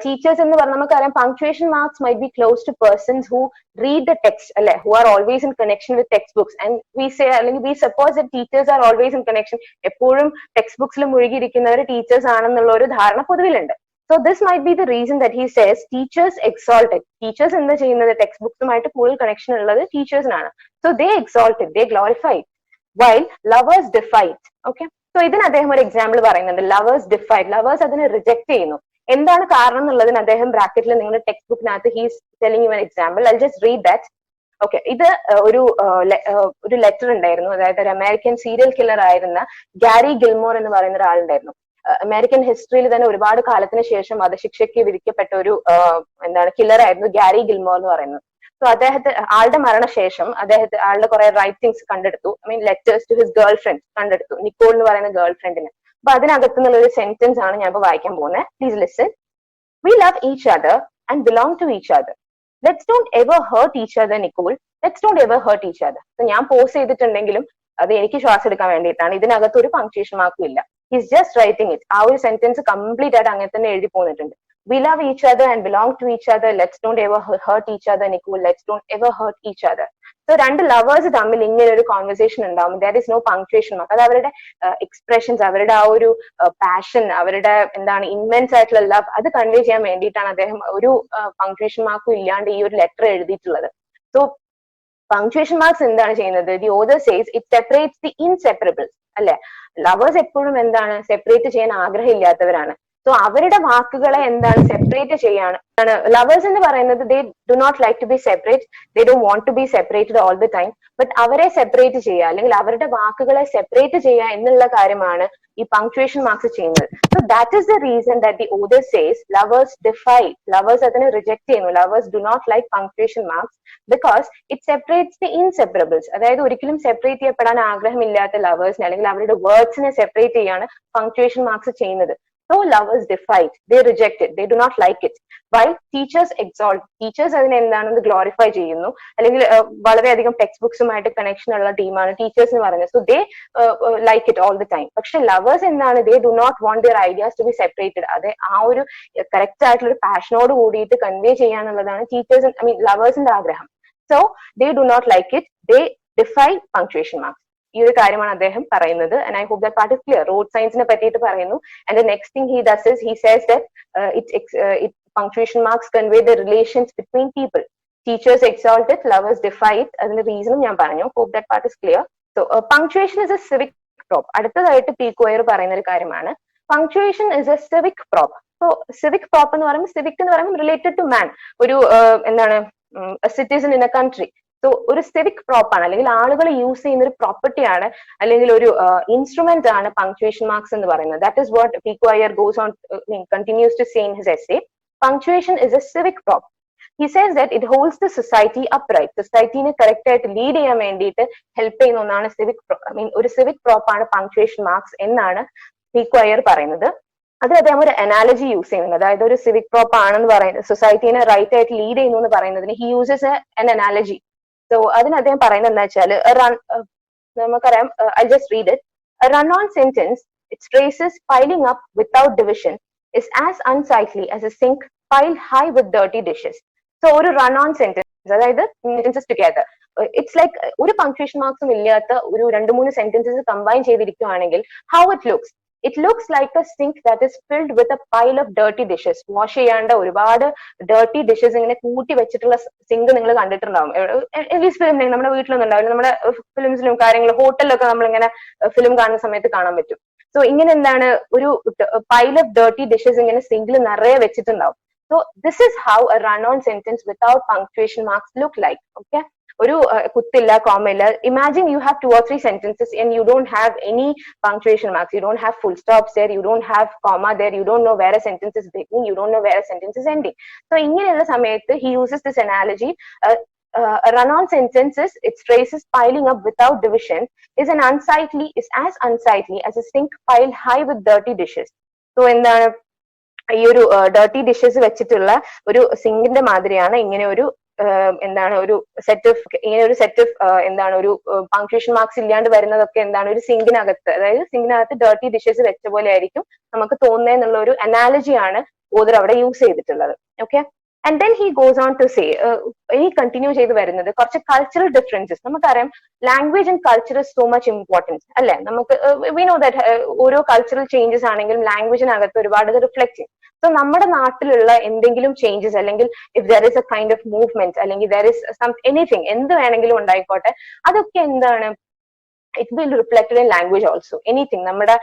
teachers എന്ന് പറഞ്ഞാൽ നമുക്കറിയാം punctuation marks might be close to persons who read the text അല്ലെ, who are always in connection with textbooks. And we say, അല്ലെങ്കിൽ we suppose that teachers are always in connection. എപ്പോഴും text ബുക്സിൽ മുഴുകിയിരിക്കുന്നവർ teachers ആണെന്നുള്ള ഒരു ധാരണ പൊതുവിലുണ്ട്. So this might be the reason that he says teachers exalt it. Teachers എന്താ ചെയ്യുന്നത്, text ബുക്സുമായിട്ട് കൂടുതൽ connection ഉള്ളത് ടീച്ചേഴ്സിനാണ്. So they exalt it, they glorify it, while lovers defy it. Okay, so ഇതിന് അദ്ദേഹം ഒരു എക്സാമ്പിൾ പറയുന്നുണ്ട്. ലവേഴ്സ് ഡിഫൈഡ്, ലവേഴ്സ് അതിനെ reject ചെയ്യുന്നു. എന്താണ് കാരണം എന്നുള്ളതിന് അദ്ദേഹം ബ്രാക്കറ്റിൽ നിങ്ങളുടെ ടെക്സ്റ്റ് ബുക്കിനകത്ത് he's telling you an example. I just read that. Okay, ഇത് ഒരു ലെറ്റർ ഉണ്ടായിരുന്നു. അതായത് ഒരു അമേരിക്കൻ സീരിയൽ കില്ലർ ആയിരുന്ന ഗാരി ഗിൽമോർ എന്ന് പറയുന്ന ഒരാളുണ്ടായിരുന്നു. അമേരിക്കൻ ഹിസ്റ്ററിയിൽ തന്നെ ഒരുപാട് കാലത്തിന് ശേഷം വധശിക്ഷയ്ക്ക് വിധിക്കപ്പെട്ട ഒരു കില്ലർ ആയിരുന്നു ഗാരി ഗിൽമോർ എന്ന് പറയുന്നത്. സോ ആളുടെ മരണശേഷം ആളുടെ കുറെ റൈറ്റിംഗ്സ് കണ്ടെടുത്തു. I mean letters to his girl friend കണ്ടെടുത്തു, നിക്കോൾ എന്ന് പറയുന്ന ഗേൾ ഫ്രണ്ടിന്. അപ്പൊ അതിനകത്തുനിന്നുള്ള ഒരു സെന്റൻസ് ആണ് ഞാൻ ഇപ്പൊ വായിക്കാൻ പോകുന്നത്. Please listen. We love each other and belong to each other. Let's don't ever hurt each other Nicole. Let's don't ever hurt each other. ഞാൻ പോസ് ചെയ്തിട്ടുണ്ടെങ്കിലും അത് എനിക്ക് ശ്വാസം എടുക്കാൻ വേണ്ടിയിട്ടാണ്. ഇതിനകത്ത് ഒരു പങ്ക്ച്വേഷൻ മാർക്കും ഇല്ല. His just writing it. ആ ഒരു സെന്റൻസ് കംപ്ലീറ്റ് ആയിട്ട് അങ്ങനെ തന്നെ എഴുതി പോന്നിട്ടുണ്ട്. We love each other and belong to each other. Let's don't ever hurt each other, Nicole. Let's don't ever hurt each other. So രണ്ട് ലവേഴ്സ് തമ്മിൽ ഇങ്ങനെ ഒരു കോൺവെർസേഷൻ ഉണ്ടാവും. There is no punctuation mark. അത് അവരുടെ എക്സ്പ്രഷൻസ്, അവരുടെ ആ ഒരു പാഷൻ, അവരുടെ ഇൻമെൻസ് ആയിട്ടുള്ള ലവ്, അത് കൺവേ ചെയ്യാൻ വേണ്ടിയിട്ടാണ് അദ്ദേഹം ഒരു പങ്ക്ച്വേഷൻ മാർക്കും ഇല്ലാണ്ട് ഈ ഒരു ലെറ്റർ എഴുതിയിട്ടുള്ളത്. സോ പങ്ക്ച്വേഷൻ മാർക്സ് എന്താണ് ചെയ്യുന്നത്? The author says it separates the inseparables അല്ലെ. ലവേഴ്സ് എപ്പോഴും സെപ്പറേറ്റ് ചെയ്യാൻ ആഗ്രഹമില്ലാത്തവരാണ്. സോ അവരുടെ വാക്കുകളെ സെപ്പറേറ്റ് ചെയ്യാണ്. ലവേഴ്സ് എന്ന് പറയുന്നത് they do not like to be separate, they don't want to be separated all the time. But അവരെ സെപ്പറേറ്റ് ചെയ്യുക അല്ലെങ്കിൽ അവരുടെ വാക്കുകളെ സെപ്പറേറ്റ് ചെയ്യുക എന്നുള്ള കാര്യമാണ് ഈ പങ്ക്ച്വേഷൻ മാർക്സ് ചെയ്യുന്നത്. So that is the reason that the author says lovers defy. Lovers അതിനെ റിജക്ട് ചെയ്യുന്നു. Lovers do not like punctuation marks because it separates the inseparables. അതായത് ഒരിക്കലും സെപ്പറേറ്റ് ചെയ്യപ്പെടാൻ ആഗ്രഹമില്ലാത്ത ലവേഴ്സിനെ അല്ലെങ്കിൽ അവരുടെ വേർഡ്സിനെ സെപ്പറേറ്റ് ചെയ്യാണ് പങ്ക്ച്വേഷൻ മാർക്സ് ചെയ്യുന്നത്. So lovers defy it, they reject it, they do not like it. While teachers exalt, teachers അതിനെ എന്താണെന്ന് ഗ്ലോറിഫൈ ചെയ്യുന്നു. അല്ലെങ്കിൽ വളരെയധികം ടെക്സ്റ്റ് ബുക്സുമായിട്ട് കണക്ഷൻ ഉള്ള ടീമാണ് ടീച്ചേഴ്സ് എന്ന് പറയുന്നത്. So they like it all the time. പക്ഷെ lovers they do not want their ideas to be separated. അതെ, ആ ഒരു കറക്റ്റ് ആയിട്ടുള്ള ഒരു പാഷനോട് കൂടിയിട്ട് കൺവേ ചെയ്യാന്നുള്ളതാണ് ടീച്ചേഴ്സ് ലവേഴ്സിന്റെ ആഗ്രഹം. So they do not like it, they defy punctuation marks. ഈ ഒരു കാര്യമാണ് അദ്ദേഹം പറയുന്നത്. And I hope that part is clear. Road സയൻസിനെ പറ്റിയിട്ട് പറയുന്നു. And the next thing he does is he says that punctuation marks convey the relations between people. Teachers exalt it, lovers defy it. അതിന്റെ റീസണും ഞാൻ പറഞ്ഞു. Hope that part is clear. So punctuation is a civic prop. അടുത്തതായിട്ട് പീക്കോ year പറയുന്ന ഒരു കാര്യമാണ് punctuation is a civic prop. So civic prop എന്ന് പറയുമ്പോൾ civic എന്ന് പറയുമ്പോൾ related to man, ഒരു എന്താണ് citizen in a country. So ഒരു സിവിക് പ്രോപ്പ് ആണ്, അല്ലെങ്കിൽ ആളുകൾ യൂസ് ചെയ്യുന്ന ഒരു പ്രോപ്പർട്ടി ആണ്, അല്ലെങ്കിൽ ഒരു ഇൻസ്ട്രുമെന്റ് ആണ് പങ്ക്ച്വേഷൻ മാർക്സ് എന്ന് പറയുന്നത്. That is what Pico Iyer goes on continues to say in his essay. Punctuation is a civic prop. He says that it holds the society upright. Society-നെ correct ആയിട്ട് lead ചെയ്യാൻ വേണ്ടിയിട്ട് help ചെയ്യുന്ന ഒന്നാണ് civic ഒരു civic prop ആണ് punctuation marks എന്നാണ് Pico Iyer പറയുന്നത്. അത് അദ്ദേഹം ഒരു അനാലജി യൂസ് ചെയ്യുന്നുണ്ട്. അതായത് ഒരു സിവിക് പ്രോപ്പ് ആണെന്ന് പറയുന്നത്, സൊസൈറ്റീനെ റൈറ്റ് ആയിട്ട് ലീഡ് ചെയ്യുന്നു എന്ന് പറയുന്നതിന് he uses N analogy. So അതിന് അദ്ദേഹം പറയുന്നത് എന്താ വെച്ചാൽ, നമുക്കറിയാം, I just read it. A run-on sentence, its traces piling up without division, is as unsightly as a sink piled high with dirty dishes. So ഒരു run-on sentence, അതായത് sentences together, it's like ഒരു punctuation മാർക്സും ഇല്ലാത്ത ഒരു 2-3 sentences combine ചെയ്തിരിക്കുകയാണെങ്കിൽ how it looks like a sink that is filled with a pile of dirty dishes. Wash ചെയ്യാണ്ട് ഒരുപാട് dirty dishes ഇങ്ങനെ കൂട്ടി വെച്ചിട്ടുള്ള സിങ്ക് നിങ്ങൾ കണ്ടിട്ടുണ്ടാവും. ഫിലിം നമ്മുടെ വീട്ടിലൊന്നും ഉണ്ടാവില്ല, നമ്മുടെ ഫിലിംസിലും കാര്യങ്ങളും ഹോട്ടലിലൊക്കെ നമ്മളിങ്ങനെ ഫിലിം കാണുന്ന സമയത്ത് കാണാൻ പറ്റും. സോ ഇങ്ങനെ എന്താണ് ഒരു പൈൽ ഓഫ് ഡേർട്ടി ഡിഷസ് ഇങ്ങനെ സിങ്കിൽ നിറയെ വെച്ചിട്ടുണ്ടാവും. So this is how A run on sentence without punctuation marks look like. Okay, ഒരു കുത്തില്ല, കോമ ഇല്ല. Imagine you have 2 or 3 sentences and you don't have any punctuation marks, you don't have full stops there, you don't have comma there, you don't know where a sentence is beginning, you don't know where a sentence is ending. So ഇങ്ങനെയുള്ള സമയത്ത് he uses this analogy. A run-on sentences, its traces piling up without division, is as unsightly as a sink piled high with dirty dishes. So എന്താണ് ഈ ഒരു dirty dishes വെച്ചിട്ടുള്ള ഒരു സിങ്കിന്റെ മാതിരിയാണ് ഇങ്ങനെ ഒരു എന്താണ് ഒരു സെറ്റ് ഓഫ് എന്താണ് ഒരു പങ്ക്ച്വേഷൻ മാർക്സ് ഇല്ലാണ്ട് വരുന്നതൊക്കെ എന്താണ് ഒരു സിങ്കിനകത്ത്, അതായത് സിങ്കിനകത്ത് ഡേർട്ടി ഡിഷസ് വെച്ച പോലെ ആയിരിക്കും നമുക്ക് തോന്നുന്നത് എന്നുള്ള ഒരു അനാലജിയാണ് ഓദർ അവിടെ യൂസ് ചെയ്തിട്ടുള്ളത്. Okay, and then he goes on to say, ഈ കണ്ടിന്യൂ ചെയ്ത് വരുന്നത് കുറച്ച് കൾച്ചറൽ ഡിഫറൻസസ്. നമുക്കറിയാം language and culture is so much importance അല്ലെ. നമുക്ക് വി നോ ദാറ്റ് ഓരോ കൾച്ചറൽ ചേഞ്ചസ് ആണെങ്കിലും ലാംഗ്വേജിനകത്ത് ഒരുപാട് ഇത് റിഫ്ലക്ട് ചെയ്യും. സോ നമ്മുടെ നാട്ടിലുള്ള എന്തെങ്കിലും ചേഞ്ചസ്, അല്ലെങ്കിൽ if there is A kind of movement, അല്ലെങ്കിൽ ദർ ഇസ് എനിത്തിങ്, എന്ത് വേണമെങ്കിലും ഉണ്ടായിക്കോട്ടെ, അതൊക്കെ എന്താണ് it will be reflected in language also. Anything നമ്മുടെ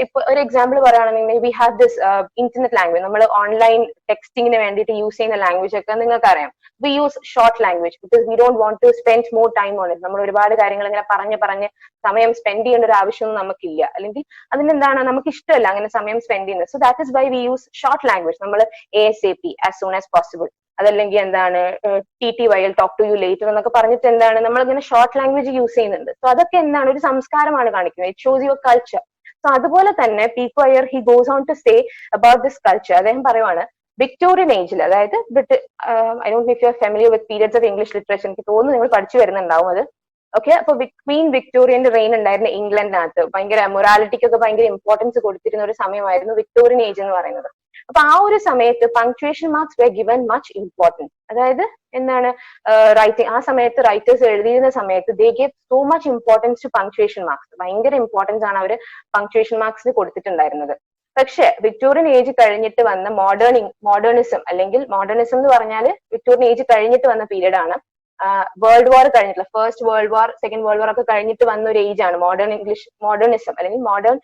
ഇപ്പൊ ഒരു എക്സാമ്പിൾ പറയുകയാണെന്നുണ്ടെങ്കിൽ we have this internet language. നമ്മൾ ഓൺലൈൻ ടെക്സ്റ്റിങ്ങിന് വേണ്ടിയിട്ട് യൂസ് ചെയ്യുന്ന ലാംഗ്വേജ് ഒക്കെ നിങ്ങൾക്ക് അറിയാം. We use short language because we don't want to spend more time on it. നമ്മൾ ഒരുപാട് കാര്യങ്ങൾ ഇങ്ങനെ പറഞ്ഞ് സമയം സ്പെൻഡ് ചെയ്യേണ്ട ഒരു ആവശ്യമൊന്നും നമുക്കില്ല, അല്ലെങ്കിൽ അതിനെന്താണ് നമുക്ക് ഇഷ്ടമല്ല അങ്ങനെ സമയം സ്പെൻഡ് ചെയ്യുന്നത്. So that is why we use short language. നമ്മൾ ASAP, as soon as possible, അതല്ലെങ്കിൽ എന്താണ് TTYL, talk to you later എന്നൊക്കെ പറഞ്ഞിട്ട് എന്താണ് നമ്മൾ ഇങ്ങനെ ഷോർട്ട് ലാംഗ്വേജ് യൂസ് ചെയ്യുന്നുണ്ട്. സോ അതൊക്കെ എന്താണ് ഒരു സംസ്കാരമാണ് കാണിക്കുന്നത്. It shows your culture. So അതുപോലെ തന്നെ Pico Iyer he goes on to say about this culture. അദ്ദേഹം പറയുവാണ് വിക്ടോറിയൻ ഏജിൽ, അതായത് I don't know if you are familiar with periods of English literature, എനിക്ക് തോന്നുന്നു നിങ്ങൾ പഠിച്ചു വരുന്നുണ്ടാവും അത്. ഓക്കെ, അപ്പൊ ക്വീൻ വിക്ടോറിയന്റെ റെയിൻ ഉണ്ടായിരുന്ന ഇംഗ്ലണ്ടിനകത്ത് ഭയങ്കര മൊറാലിറ്റിക്കൊക്കെ ഭയങ്കര ഇമ്പോർട്ടൻസ് കൊടുത്തിരുന്ന ഒരു സമയമായിരുന്നു വിക്ടോറിയൻ ഏജ് എന്ന് പറയുന്നത്. അപ്പൊ ആ ഒരു സമയത്ത് punctuation marks were given much importance. അതായത് എന്താണ് റൈറ്റിംഗ്, ആ സമയത്ത് റൈറ്റേഴ്സ് എഴുതിയിരുന്ന സമയത്ത് they gave so much importance to punctuation marks. ഭയങ്കര ഇമ്പോർട്ടൻസ് ആണ് അവർ പങ്ക്ച്വേഷൻ മാർക്സിന് കൊടുത്തിട്ടുണ്ടായിരുന്നത്. പക്ഷെ വിക്ടോറിയൻ ഏജ് കഴിഞ്ഞിട്ട് വന്ന മോഡേണിസം, അല്ലെങ്കിൽ മോഡേണിസം എന്ന് പറഞ്ഞാൽ വിക്ടോറിയൻ ഏജ് കഴിഞ്ഞിട്ട് വന്ന പീരീഡ് ആണ്. വേൾഡ് വാർ കഴിഞ്ഞിട്ടുള്ള first world war, second world war ഒക്കെ കഴിഞ്ഞിട്ട് വന്ന ഒരു ഏജ് ആണ് മോഡേണിസം അല്ലെങ്കിൽ മോഡേൺ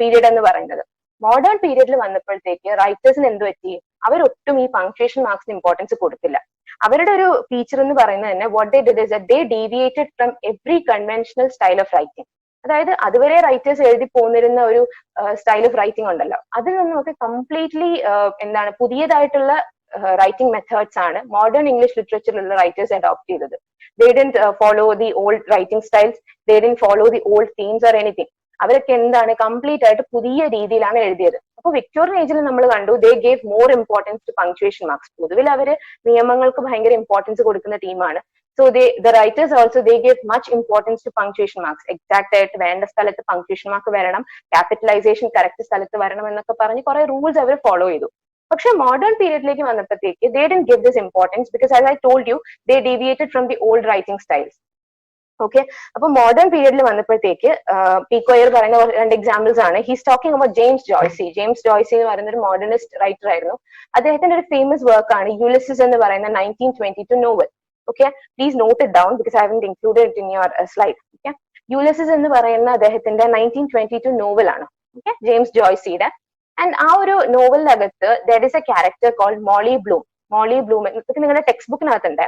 പീരീഡ് എന്ന് പറയുന്നത്. മോഡേൺ പീരീഡിൽ വന്നപ്പോഴത്തേക്ക് റൈറ്റേഴ്സിന് എന്ത് പറ്റി, അവരൊട്ടും ഈ പങ്ക്ച്വേഷൻ മാർക്സിന് ഇമ്പോർട്ടൻസ് കൊടുത്തില്ല. അവരുടെ ഒരു ഫീച്ചർ എന്ന് പറയുന്നത് തന്നെ what they did is that they deviated from every conventional style of writing. അതായത് അതുവരെ റൈറ്റേഴ്സ് എഴുതി പോന്നിരുന്ന ഒരു സ്റ്റൈൽ ഓഫ് റൈറ്റിംഗ് ഉണ്ടല്ലോ, അതിൽ നിന്ന് നമുക്ക് കംപ്ലീറ്റ്ലി എന്താണ് പുതിയതായിട്ടുള്ള റൈറ്റിംഗ് മെത്തേഡ്സ് ആണ് മോഡേൺ ഇംഗ്ലീഷ് ലിറ്ററേച്ചറിലുള്ള റൈറ്റേഴ്സ് അഡോപ്റ്റ് ചെയ്തത്. ദേ didn't follow the old writing styles, they didn't follow the old themes or anything. അവരൊക്കെ എന്താണ് കംപ്ലീറ്റ് ആയിട്ട് പുതിയ രീതിയിലാണ് എഴുതിയത്. അപ്പൊ വിക്ടോറിയൻ ഏജിൽ നമ്മൾ കണ്ടു they gave more importance to punctuation marks. പൊതുവിൽ അവര് നിയമങ്ങൾക്ക് ഭയങ്കര ഇമ്പോർട്ടൻസ് കൊടുക്കുന്ന ടീമാണ്. So the writers also they gave much importance to punctuation marks. Exact ആയിട്ട് വേണ്ട സ്ഥലത്ത് പങ്ക്ച്വേഷൻ മാർക്ക് വരണം, ക്യാപിറ്റലൈസേഷൻ കറക്റ്റ് സ്ഥലത്ത് വരണം എന്നൊക്കെ പറഞ്ഞ് കുറെ റൂൾസ് അവർ ഫോളോ ചെയ്തു. പക്ഷെ മോഡേൺ പീരീഡിലേക്ക് വന്നപ്പോഴത്തേക്ക് they didn't give this importance because as I told you they deviated from the old writing styles. Okay, അപ്പൊ മോഡേൺ പീരീഡിൽ വന്നപ്പോഴത്തേക്ക് Pico Iyer പറയുന്ന 2 എക്സാമ്പിൾസ് ആണ്. He's talking about James Joicy എന്ന് പറയുന്ന ഒരു മോഡേണിസ്റ്റ് റൈറ്റർ ആയിരുന്നു. അദ്ദേഹത്തിന്റെ ഒരു ഫേമസ് വർക്ക് ആണ് യുലിസിസ് എന്ന് പറയുന്ന 1922 novel. Okay, please note it down because I haven't included it in your slide. Okay, Ulysses എന്ന് പറയുന്ന അദ്ദേഹത്തിന്റെ 1922 നോവൽ ആണ്. Okay, James ജോയ്സിയുടെ. ആൻഡ് ആ ഒരു നോവലിനകത്ത് there is a character called Molly Bloom. Molly Bloom ഇതൊക്കെ നിങ്ങളുടെ ടെക്സ്റ്റ് ബുക്കിനകത്തുണ്ട്.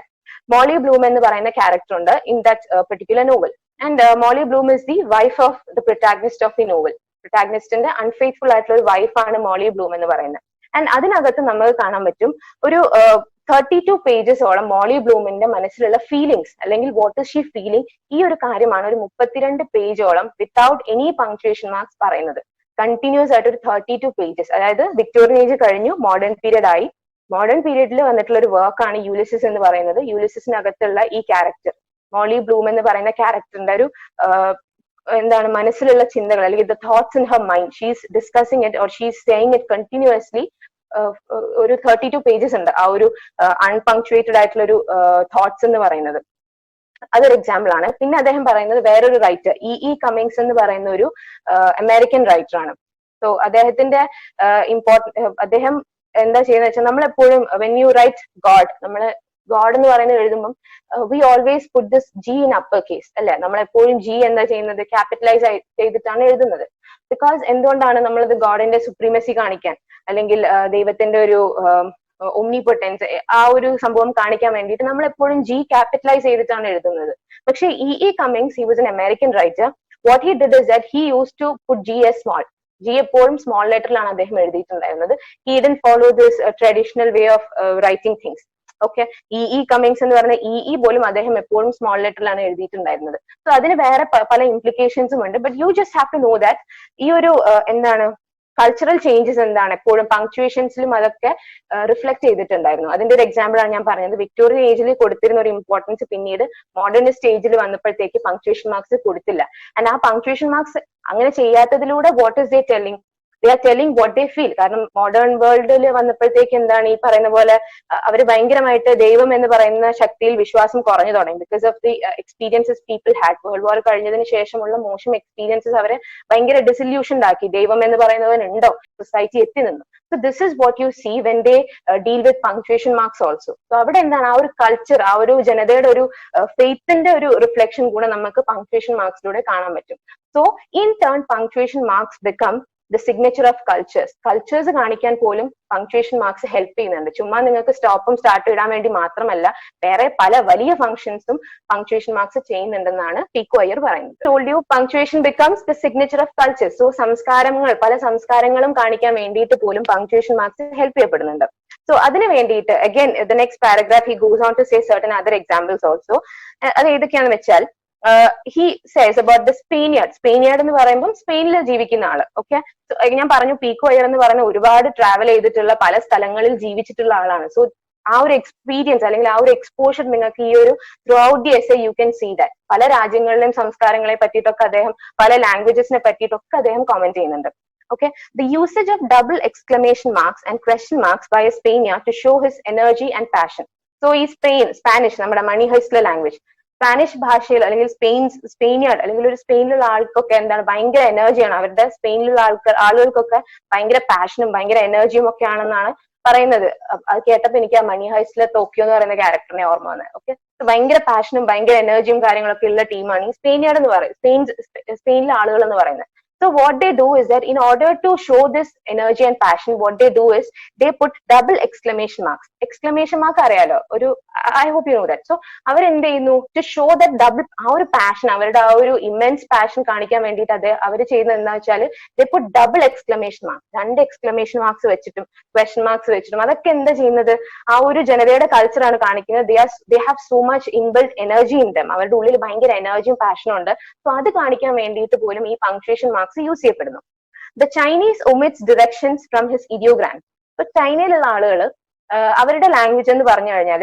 മോളി ബ്ലൂം എന്ന് പറയുന്ന ക്യാരക്ടർ ഉണ്ട് in that particular novel. And Molly Bloom is the wife of the protagonist of the novel. പ്രൊട്ടാഗണിസ്റ്റിന്റെ unfaithful ആയിട്ടുള്ള ഒരു വൈഫാണ് മോളി ബ്ലൂം എന്ന് പറയുന്നത്. ആൻഡ് അതിനകത്ത് നമുക്ക് കാണാൻ പറ്റും ഒരു 32 പേജസോളം മോളി ബ്ലൂമിന്റെ മനസ്സിലുള്ള ഫീലിങ്സ് അല്ലെങ്കിൽ വാട്ട് ഇസ് ഷീ ഫീലിംഗ്, ഈ ഒരു കാര്യമാണ് ഒരു 32 പേജോളം വിത്തൗട്ട് എനി പങ്ക്ച്വേഷൻ മാർക്സ് പറയുന്നത്. കണ്ടിന്യൂസ് ആയിട്ട് ഒരു 32 പേജസ്, അതായത് വിക്ടോറിയൻ ഏജ് കഴിഞ്ഞു മോഡേൺ പീരീഡ് ആയി. മോഡേൺ പീരീഡിൽ വന്നിട്ടുള്ള ഒരു വർക്കാണ് യൂലിസിസ് എന്ന് പറയുന്നത്. യൂലിസിസിനകത്തുള്ള ഈ ക്യാരക്ടർ മോളി ബ്ലൂം എന്ന് പറയുന്ന ക്യാരക്ടറിന്റെ ഒരു എന്താണ് മനസ്സിലുള്ള ചിന്തകൾ അല്ലെങ്കിൽ the thoughts in her mind, she's discussing it or she's saying it continuously. ഒരു 32 പേജസ് ഉണ്ട് ആ ഒരു അൺപങ്ക്ച്വേറ്റഡ് ആയിട്ടുള്ള ഒരു തോട്ട്സ് എന്ന് പറയുന്നത്. അതൊരു എക്സാമ്പിൾ ആണ്. പിന്നെ അദ്ദേഹം പറയുന്നത് വേറൊരു റൈറ്റർ ഇ കമ്മിങ്സ് എന്ന് പറയുന്ന ഒരു അമേരിക്കൻ റൈറ്റർ ആണ്. സോ അദ്ദേഹത്തിന്റെ അദ്ദേഹം എന്താ ചെയ്യുന്നത് വെച്ചാൽ നമ്മളെപ്പോഴും വെൻ യു റൈറ്റ് ഗോഡ്, നമ്മള് ഗോഡ് എന്ന് പറയുന്നത് എഴുതുമ്പോൾ we always puttu this G in upper case അല്ലെ. നമ്മളെപ്പോഴും ജി എന്താ ചെയ്യുന്നത്, ക്യാപിറ്റലൈസ് ചെയ്തിട്ടാണ് എഴുതുന്നത്. ബിക്കോസ് എന്തുകൊണ്ടാണ് നമ്മളത് ഗോഡിന്റെ സുപ്രീമസി കാണിക്കാൻ അല്ലെങ്കിൽ ദൈവത്തിന്റെ ഒരു ഒംനിപൊട്ടൻസ് ആ ഒരു സംഭവം കാണിക്കാൻ വേണ്ടിയിട്ട് നമ്മൾ എപ്പോഴും ജി ക്യാപിറ്റലൈസ് ചെയ്തിട്ടാണ് എഴുതുന്നത്. പക്ഷെ E Cummings he was an American writer. What he did is that he use to put G S small. G എപ്പോഴും സ്മോൾ ലെറ്ററിലാണ് അദ്ദേഹം എഴുതിയിട്ടുണ്ടായിരുന്നത്. He didn't follow this traditional way of writing things. Okay, E Cummings എന്ന് പറഞ്ഞ E പോലും അദ്ദേഹം എപ്പോഴും small ലെറ്ററിലാണ് എഴുതിയിട്ടുണ്ടായിരുന്നത്. So അതിന് വേറെ പല ഇംപ്ലിക്കേഷൻസും ഉണ്ട്. But you just have to know that ഈ ഒരു എന്താണ് കൾച്ചറൽ ചേഞ്ചസ് എന്താണ് എപ്പോഴും പങ്ക്ച്വേഷൻസിലും അതൊക്കെ റിഫ്ലക്ട് ചെയ്തിട്ടുണ്ടായിരുന്നു. അതിന്റെ ഒരു എക്സാമ്പിൾ ആണ് ഞാൻ പറഞ്ഞത്. വിക്ടോറിയൻ ഏജിൽ കൊടുത്തിരുന്ന ഒരു ഇമ്പോർട്ടൻസ് പിന്നീട് മോഡേണിസ്റ്റ് ഏജിൽ വന്നപ്പോഴത്തേക്ക് പങ്ക്ച്വേഷൻ മാർക്സ് കൊടുത്തില്ല. ആൻഡ് ആ പങ്ക്ച്വേഷൻ മാർക്സ് അങ്ങനെ ചെയ്യാത്തതിലൂടെ what is they telling, they are telling what they feel. കാരണം മോഡേൺ വേൾഡിൽ വന്നപ്പോഴത്തേക്ക് എന്താണ് ഈ പറയുന്ന പോലെ അവര് ഭയങ്കരമായിട്ട് ദൈവം എന്ന് പറയുന്ന ശക്തിയിൽ വിശ്വാസം കുറഞ്ഞു തുടങ്ങി. Because of the experiences people had. World war കഴിഞ്ഞതിന് ശേഷമുള്ള മോശം എക്സ്പീരിയൻസസ് അവരെ ഭയങ്കര ഡിസില്യൂഷൻഡ് ആക്കി. ദൈവം എന്ന് പറയുന്നവനുണ്ടോ, സൊസൈറ്റി എത്തി നിന്നു. So this is what you see when they deal with punctuation marks also. So അവിടെ എന്താണ് ആ ഒരു കൾച്ചർ, ആ ഒരു ജനതയുടെ ഒരു ഫെയ്ത്തിന്റെ ഒരു റിഫ്ലക്ഷൻ കൂടെ നമുക്ക് പങ്ക്ച്വേഷൻ മാർക്സിലൂടെ കാണാൻ പറ്റും. So in turn punctuation marks become the signature of cultures. Cultures കാണിക്കാൻ പോലും പങ്ക്ച്വേഷൻ മാർക്സ് ഹെൽപ്പ് ചെയ്യുന്നുണ്ട്. ചുമ്മാ നിങ്ങൾക്ക് സ്റ്റോപ്പും സ്റ്റാർട്ടും ഇടാൻ വേണ്ടി മാത്രമല്ല, വേറെ പല വലിയ ഫംഗ്ഷൻസും പങ്ക്ച്വേഷൻ മാർക്സ് ചെയ്യുന്നുണ്ടെന്നാണ് പീക്കോ അയ്യർ പറയുന്നത്. Told you punctuation becomes the signature of cultures. So സംസ്കാരങ്ങൾ, പല സംസ്കാരങ്ങളും കാണിക്കാൻ വേണ്ടിയിട്ട് പോലും പങ്ക്ച്വേഷൻ മാർക്സ് ഹെൽപ്പ് ചെയ്യപ്പെടുന്നുണ്ട്. സോ അതിന് വേണ്ടിയിട്ട് again the next paragraph he goes on to say certain other examples also. അത് ഏതൊക്കെയാണെന്ന് വെച്ചാൽ he says about the Spaniard. Spaniard എന്ന് പറയുമ്പോൾ സ്പെയിനിൽ ജീവിക്കുന്ന ആള്. ഓക്കെ, ഞാൻ പറഞ്ഞു പീക്കോ അയ്യർ എന്ന് പറയുന്ന ഒരുപാട് ട്രാവൽ ചെയ്തിട്ടുള്ള പല സ്ഥലങ്ങളിൽ ജീവിച്ചിട്ടുള്ള ആളാണ്. സോ ആ ഒരു എക്സ്പീരിയൻസ് അല്ലെങ്കിൽ ആ ഒരു എക്സ്പോഷർ നിങ്ങൾക്ക് ഈ ഒരു throughout the essay you can see that. പല രാജ്യങ്ങളിലെയും സംസ്കാരങ്ങളെ പറ്റിയിട്ടൊക്കെ അദ്ദേഹം, പല ലാംഗ്വേജസിനെ പറ്റിയിട്ടൊക്കെ അദ്ദേഹം കമന്റ് ചെയ്യുന്നുണ്ട്. Okay, the usage of double exclamation marks and question marks by a Spaniard to show his energy and passion. So ഈ സ്പാനിഷ് നമ്മുടെ മണി ഹൈസ്റ്റിലെ ലാംഗ്വേജ്, സ്പാനിഷ് ഭാഷയിൽ അല്ലെങ്കിൽ സ്പെയിനിയാർഡ് അല്ലെങ്കിൽ ഒരു സ്പെയിനിലുള്ള ആൾക്കൊക്കെ എന്താണ് ഭയങ്കര എനർജിയാണ്. അവരുടെ സ്പെയിനിലുള്ള ആളുകൾക്കൊക്കെ ഭയങ്കര പാഷനും ഭയങ്കര എനർജിയും ഒക്കെ ആണെന്നാണ് പറയുന്നത്. അത് കേട്ടപ്പോ എനിക്ക് ആ മണി ഹൈസ്റ്റിലെ ടോക്കിയോ എന്ന് പറയുന്ന ക്യാരക്ടറിനെ ഓർമ്മ വന്നത്. ഓക്കെ, ഭയങ്കര പാഷനും ഭയങ്കര എനർജിയും കാര്യങ്ങളൊക്കെ ഉള്ള ടീമാണ് ഈ സ്പെയിനിയാർഡ് എന്ന് പറയുന്നത്, സ്പെയിനിലെ ആളുകൾ എന്ന് പറയുന്നത്. So what they do is that in order to show this energy and passion, what they do is they put double exclamation marks. Exclamation mark അറിയാലോ, ഒരു I hope you know that. So അവർ എന്ത് ചെയ്യുന്നു, to show that double, ആ ഒരു passion, അവരുടെ ആ ഒരു immense passion കാണിക്കാൻ വേണ്ടിയിട്ട് അവർ ചെയ്യുന്നത് എന്താ വെച്ചാൽ they put double exclamation marks. 2 exclamation marks വെച്ചിട്ടും question marks വെച്ചിട്ടും. അതൊക്കെ എന്താ ചെയ്യുന്നത്, ആ ഒരു ജനതയുടെ കൾച്ചറാണ് കാണിക്കുന്നത്. They have so much inbuilt energy in them. അവരുടെ ഉള്ളിൽ ഭയങ്കര എനർജിയും പാഷനും ഉണ്ട്. സോ അത് കാണിക്കാൻ വേണ്ടിയിട്ട് പോലും ഈ പങ്ക്ച്വേഷൻ മാർക്സ് യൂസ് ചെയ്യപ്പെടുന്നു. The Chinese omits directions from his ideogram. ഇപ്പൊ ചൈനയിലുള്ള ആളുകൾ അവരുടെ ലാംഗ്വേജ് എന്ന് പറഞ്ഞു കഴിഞ്ഞാൽ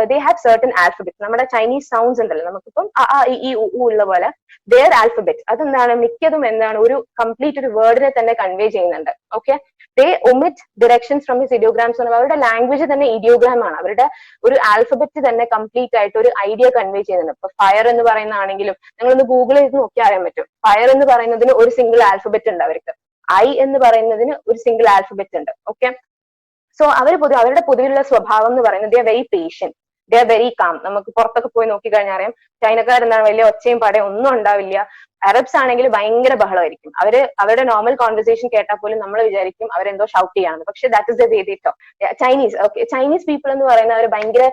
ദേ ഹാവ് സർട്ടൻ ആൽഫബറ്റ്. നമ്മുടെ ചൈനീസ് സൗണ്ട്സ് ഉണ്ടല്ലോ, നമുക്കിപ്പം ഈ ഉള്ള പോലെ ദെയർ ആൽഫബറ്റ് അതെന്താണ് മിക്കതും എന്താണ് ഒരു കംപ്ലീറ്റ് ഒരു വേർഡിനെ തന്നെ കൺവേ ചെയ്യുന്നുണ്ട്. Okay, they omit directions from his ideograms. അവരുടെ ലാംഗ്വേജ് തന്നെ ഇഡിയോഗ്രാം ആണ്. അവരുടെ ഒരു ആൽഫബറ്റ് തന്നെ കംപ്ലീറ്റ് ആയിട്ട് ഒരു ഐഡിയ കൺവേ ചെയ്യുന്നുണ്ട്. ഇപ്പൊ ഫയർ എന്ന് പറയുന്നതാണെങ്കിലും നിങ്ങളൊന്ന് ഗൂഗിൾ ചെയ്ത് നോക്കിയാൽ അറിയാൻ പറ്റും. ഫയർ എന്ന് പറയുന്നതിന് ഒരു സിംഗിൾ ആൽഫബറ്റ് ഉണ്ട് അവർക്ക്. ഐ എന്ന് പറയുന്നതിന് ഒരു സിംഗിൾ ആൽഫബറ്റ് ഉണ്ട്. ഓക്കെ, സോ അവരുടെ പൊതുവിലുള്ള സ്വഭാവം എന്ന് പറയുന്നത് they are very patient. They are very calm. നമുക്ക് പുറത്തൊക്കെ പോയി നോക്കിക്കഴിഞ്ഞാൽ അറിയാം ചൈനക്കാരെന്താണ് വലിയ ഒച്ചയും പടയും ഒന്നും ഉണ്ടാവില്ല. അറബ്സ് ആണെങ്കിൽ ഭയങ്കര ബഹളമായിരിക്കും. അവരുടെ നോർമൽ കോൺവെർസേഷൻ കേട്ടാൽ പോലും നമ്മൾ വിചാരിക്കും അവരെന്തോ ഷൗട്ട് ചെയ്യാണ്. പക്ഷെ that is the way they talk. Chinese people എന്ന് പറയുന്നത് അവർ ഭയങ്കര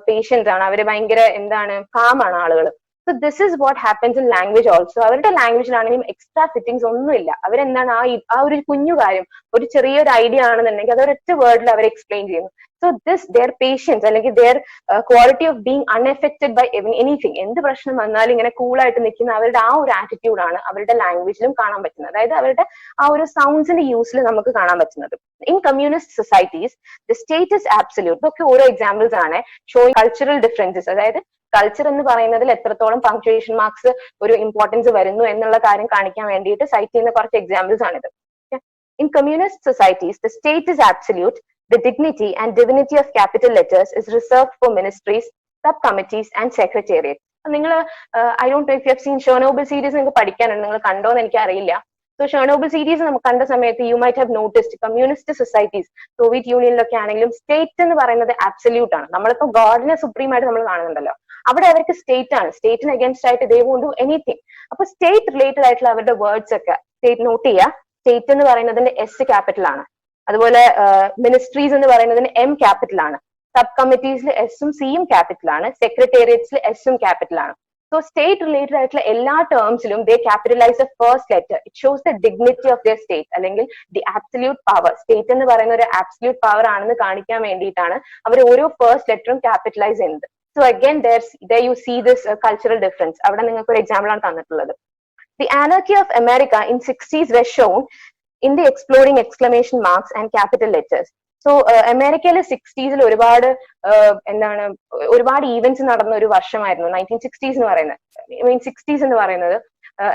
പേഷ്യന്റ് ആണ്. അവര് ഭയങ്കര എന്താണ് കാമാണ് ആളുകൾ. So this is what happens in language also. അവരുടെ ലാംഗ്വേജിലാണെങ്കിലും എക്സ്ട്രാ ഫിറ്റിംഗ്സ് ഒന്നുമില്ല. അവരെന്താണ് ആ ഒരു കുഞ്ഞു കാര്യം, ഒരു ചെറിയൊരു ഐഡിയ ആണെന്നുണ്ടെങ്കിൽ അതൊരൊറ്റ വേർഡിൽ അവർ എക്സ്പ്ലെയിൻ ചെയ്യുന്നു. സോ their patience അല്ലെങ്കിൽ their quality of being unaffected by anything, എന്ത് പ്രശ്നം വന്നാലും ഇങ്ങനെ കൂളായിട്ട് നിൽക്കുന്ന അവരുടെ ആ ഒരു ആറ്റിറ്റ്യൂഡാണ് അവരുടെ ലാംഗ്വേജിലും കാണാൻ പറ്റുന്നത്. അതായത് അവരുടെ ആ ഒരു സൗണ്ട്സിന്റെ യൂസിൽ നമുക്ക് കാണാൻ പറ്റുന്നത്. In communist societies the state is absolute. ഇതൊക്കെ ഓരോ എക്സാമ്പിൾസ് ആണ് ഷോയിങ് കൾച്ചറൽ ഡിഫറൻസസ്. അതായത് കൾച്ചർ എന്ന് പറയുന്നതിൽ എത്രത്തോളം പങ്ക്ച്വേഷൻ മാർക്സ് ഒരു ഇമ്പോർട്ടൻസ് വരുന്നു എന്നുള്ള കാര്യം കാണിക്കാൻ വേണ്ടിയിട്ട് സൈറ്റ് ചെയ്യുന്ന കുറച്ച് എക്സാമ്പിൾസ് ആണിത്. In communist societies, the state is absolute. The dignity and divinity of capital letters is reserved for ministries, subcommittees, and secretariat. നിങ്ങൾ I don't know if you have seen Chernobyl series. നിങ്ങൾക്ക് പഠിക്കാനുണ്ട്, നിങ്ങൾ കണ്ടോ എന്ന് എനിക്ക് അറിയില്ല. So ഷെർണോബിൾ series നമുക്ക് കണ്ട സമയത്ത് you might have noticed communist societies Soviet യൂണിയനിലൊക്കെ ആണെങ്കിലും സ്റ്റേറ്റ് എന്ന് പറയുന്നത് ആബ്സല്യൂട്ട് ആണ്. നമ്മളിപ്പോ ഗോഡിനെ സുപ്രീം ആയിട്ട് നമ്മൾ കാണുന്നുണ്ടല്ലോ, അവിടെ അവർക്ക് സ്റ്റേറ്റ് ആണ്. സ്റ്റേറ്റിന് അഗേൻസ്റ്റ് ആയിട്ട് ദേ വോണ്ട് ഡു എനിത്തിങ്. അപ്പൊ സ്റ്റേറ്റ് റിലേറ്റഡ് ആയിട്ടുള്ള അവരുടെ വേർഡ്സ് ഒക്കെ സ്റ്റേറ്റ് നോട്ട് ചെയ്യുക. സ്റ്റേറ്റ് എന്ന് പറയുന്നതിന്റെ എസ് ക്യാപിറ്റൽ ആണ്. അതുപോലെ മിനിസ്ട്രീസ് എന്ന് പറയുന്നതിന് എം ക്യാപിറ്റൽ ആണ്. സബ് കമ്മിറ്റീസിൽ എസും സിയും ക്യാപിറ്റൽ ആണ്. സെക്രട്ടേറിയറ്റ്സിൽ എസും ക്യാപിറ്റൽ ആണ്. സോ സ്റ്റേറ്റ് റിലേറ്റഡ് ആയിട്ടുള്ള എല്ലാ ടേംസിലും they capitalise the first letter. It shows the dignity of their state, അല്ലെങ്കിൽ ദി ആബ്സല്യൂട്ട് പവർ. സ്റ്റേറ്റ് എന്ന് പറയുന്ന ഒരു ആബ്സല്യൂട്ട് പവർ ആണെന്ന് കാണിക്കാൻ വേണ്ടിയിട്ടാണ് അവർ ഓരോ ഫസ്റ്റ് ലെറ്ററും ക്യാപിറ്റലൈസ് ചെയ്യുന്നത്. So again there you see this cultural difference. അവിടെ നിങ്ങൾക്ക് ഒരു എക്സാമ്പിൾ ആണ് തന്നിട്ടുള്ളത്. The anarchy of America in 60s was shown in the exploding exclamation marks and capital letters. So അമേരിക്കയിലെ 60s ഒരുപാട് ഈവന്റ്സ് നടന്ന ഒരു വർഷമായിരുന്നു 1960s എന്ന് പറയുന്നത്. എന്ന് പറയുന്നത്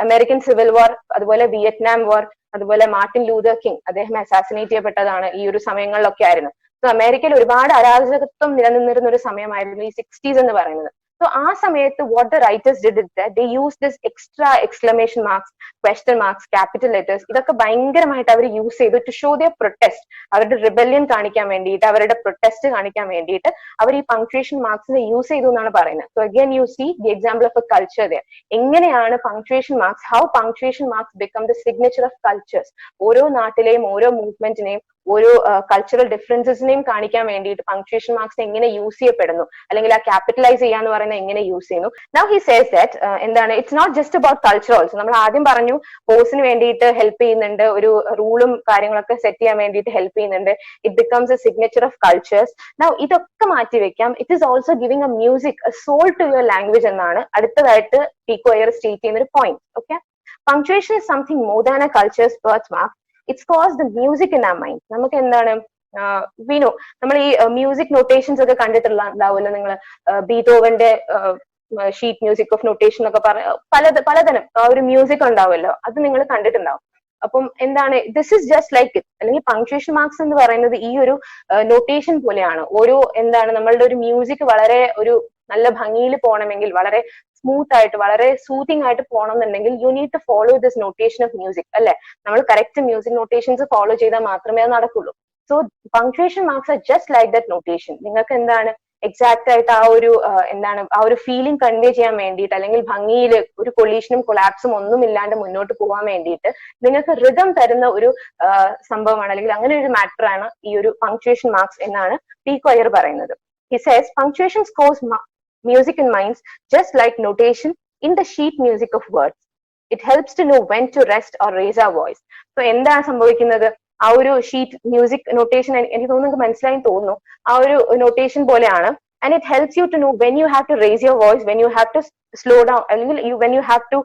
അമേരിക്കൻ സിവിൽ വാർ, അതുപോലെ വിയറ്റ്നാം വാർ, അതുപോലെ മാർട്ടിൻ ലൂതർ കിങ് അദ്ദേഹം അസാസിനേറ്റ് ചെയ്യപ്പെട്ടതാണ് ഈ ഒരു സമയങ്ങളിലൊക്കെ ആയിരുന്നു. സോ അമേരിക്കയിൽ ഒരുപാട് അരാജകത്വം നിലനിന്നിരുന്ന ഒരു സമയമായിരുന്നു ഈ 60s എന്ന് പറയുന്നത്. സോ ആ സമയത്ത് what the writers did is that they use this extra exclamation marks, question marks, capital letters, ഇതൊക്കെ ഭയങ്കരമായിട്ട് അവർ യൂസ് ചെയ്തു ടു ഷോ ദിയർ പ്രൊട്ടസ്റ്റ്. അവരുടെ റിബല്യൻ കാണിക്കാൻ വേണ്ടിയിട്ട്, അവരുടെ പ്രൊട്ടസ്റ്റ് കാണിക്കാൻ വേണ്ടിയിട്ട് അവർ ഈ പങ്ക്ച്വേഷൻ മാർക്സിനെ യൂസ് ചെയ്തു എന്നാണ് പറയുന്നത്. So again you see the example of a culture there. എങ്ങനെയാണ് punctuation marks, how punctuation marks become the signature of cultures. ഓരോ നാട്ടിലെയും ഓരോ മൂവ്മെന്റിനെയും ഓരോ കൾച്ചറൽ ഡിഫറൻസസിനെയും കാണിക്കാൻ വേണ്ടിയിട്ട് പങ്ക്ച്വേഷൻ മാർക്സ് എങ്ങനെ യൂസ് ചെയ്യപ്പെടുന്നു, അല്ലെങ്കിൽ ആ ക്യാപിറ്റലൈസ് ചെയ്യാന്ന് പറയുന്നത് എങ്ങനെ യൂസ് ചെയ്യുന്നു. നൗ ഹി സേസ് ദാറ്റ് എന്താണ്, it's not just about culture also. നമ്മൾ ആദ്യം പറഞ്ഞു പോസിന് വേണ്ടിയിട്ട് ഹെൽപ്പ് ചെയ്യുന്നുണ്ട്, ഒരു റൂളും കാര്യങ്ങളൊക്കെ സെറ്റ് ചെയ്യാൻ വേണ്ടിയിട്ട് ഹെൽപ്പ് ചെയ്യുന്നുണ്ട്. It becomes a signature of cultures. Now ഇതൊക്കെ മാറ്റി വെക്കാം. It is also giving a music, a soul to your language എന്നാണ് അടുത്തതായിട്ട് പീക്കോ അയ്യർ സ്റ്റേറ്റ് ചെയ്യുന്ന ഒരു point. Okay, punctuation is something more than a cultures birthmark. It's caused the music in our mind. നമുക്ക് എന്താണ് വിനോ, നമ്മൾ ഈ music notations ഒക്കെ കണ്ടിട്ടുണ്ടാവുമല്ലോ നിങ്ങൾ. ബീതോവന്റെ ഷീറ്റ് മ്യൂസിക് ഓഫ് നൊട്ടേഷൻ എന്നൊക്കെ പലതരം ആ ഒരു മ്യൂസിക് ഉണ്ടാവുമല്ലോ, അത് നിങ്ങൾ കണ്ടിട്ടുണ്ടാവും. അപ്പം എന്താണ്, this is just like it. അല്ലെങ്കിൽ പങ്ക്ച്വേഷൻ മാർക്സ് എന്ന് പറയുന്നത് ഈ ഒരു നൊട്ടേഷൻ പോലെയാണ്. ഓരോ എന്താണ് നമ്മളുടെ ഒരു മ്യൂസിക് വളരെ ഒരു നല്ല ഭംഗിയിൽ പോകണമെങ്കിൽ, വളരെ സ്മൂത്ത് ആയിട്ട്, വളരെ സൂത്തിങ് ആയിട്ട് പോകണം എന്നുണ്ടെങ്കിൽ you need to follow this notation of music, അല്ലെ? നമ്മൾ കറക്റ്റ് മ്യൂസിക് നൊട്ടേഷൻസ് ഫോളോ ചെയ്താൽ മാത്രമേ അത് നടക്കുള്ളൂ. So punctuation marks R just like that notation. നിങ്ങൾക്ക് എന്താണ് എക്സാക്ട് ആയിട്ട് ആ ഒരു എന്താണ് ആ ഒരു ഫീലിംഗ് കൺവേ ചെയ്യാൻ വേണ്ടിയിട്ട്, അല്ലെങ്കിൽ ഭംഗിയിൽ ഒരു കൊളീഷനും കൊളാപ്സും ഒന്നും ഇല്ലാണ്ട് മുന്നോട്ട് പോകാൻ വേണ്ടിയിട്ട് നിങ്ങൾക്ക് റിതം തരുന്ന ഒരു സംഭവമാണ്, അല്ലെങ്കിൽ അങ്ങനെ ഒരു മാറ്റർ ആണ് ഈ ഒരു പങ്ക്ച്വേഷൻ മാർക്സ് എന്നാണ് പീക്കോ അയ്യർ പറയുന്നത്. He says punctuation scores music in minds just like notation in the sheet music of words. It helps to know when to rest or raise our voice. So എന്താണ് സംഭവിക്കുന്നത്, ആ ഒരു sheet music notation എനിക്ക് തോന്നുന്നു മനസ്സിലായി തോന്നുന്നു, ആ ഒരു നൊട്ടേഷൻ പോലെയാണ്. And it helps you to know when you have to raise your voice, when you have to slow down, അല്ലെങ്കിൽ when you have to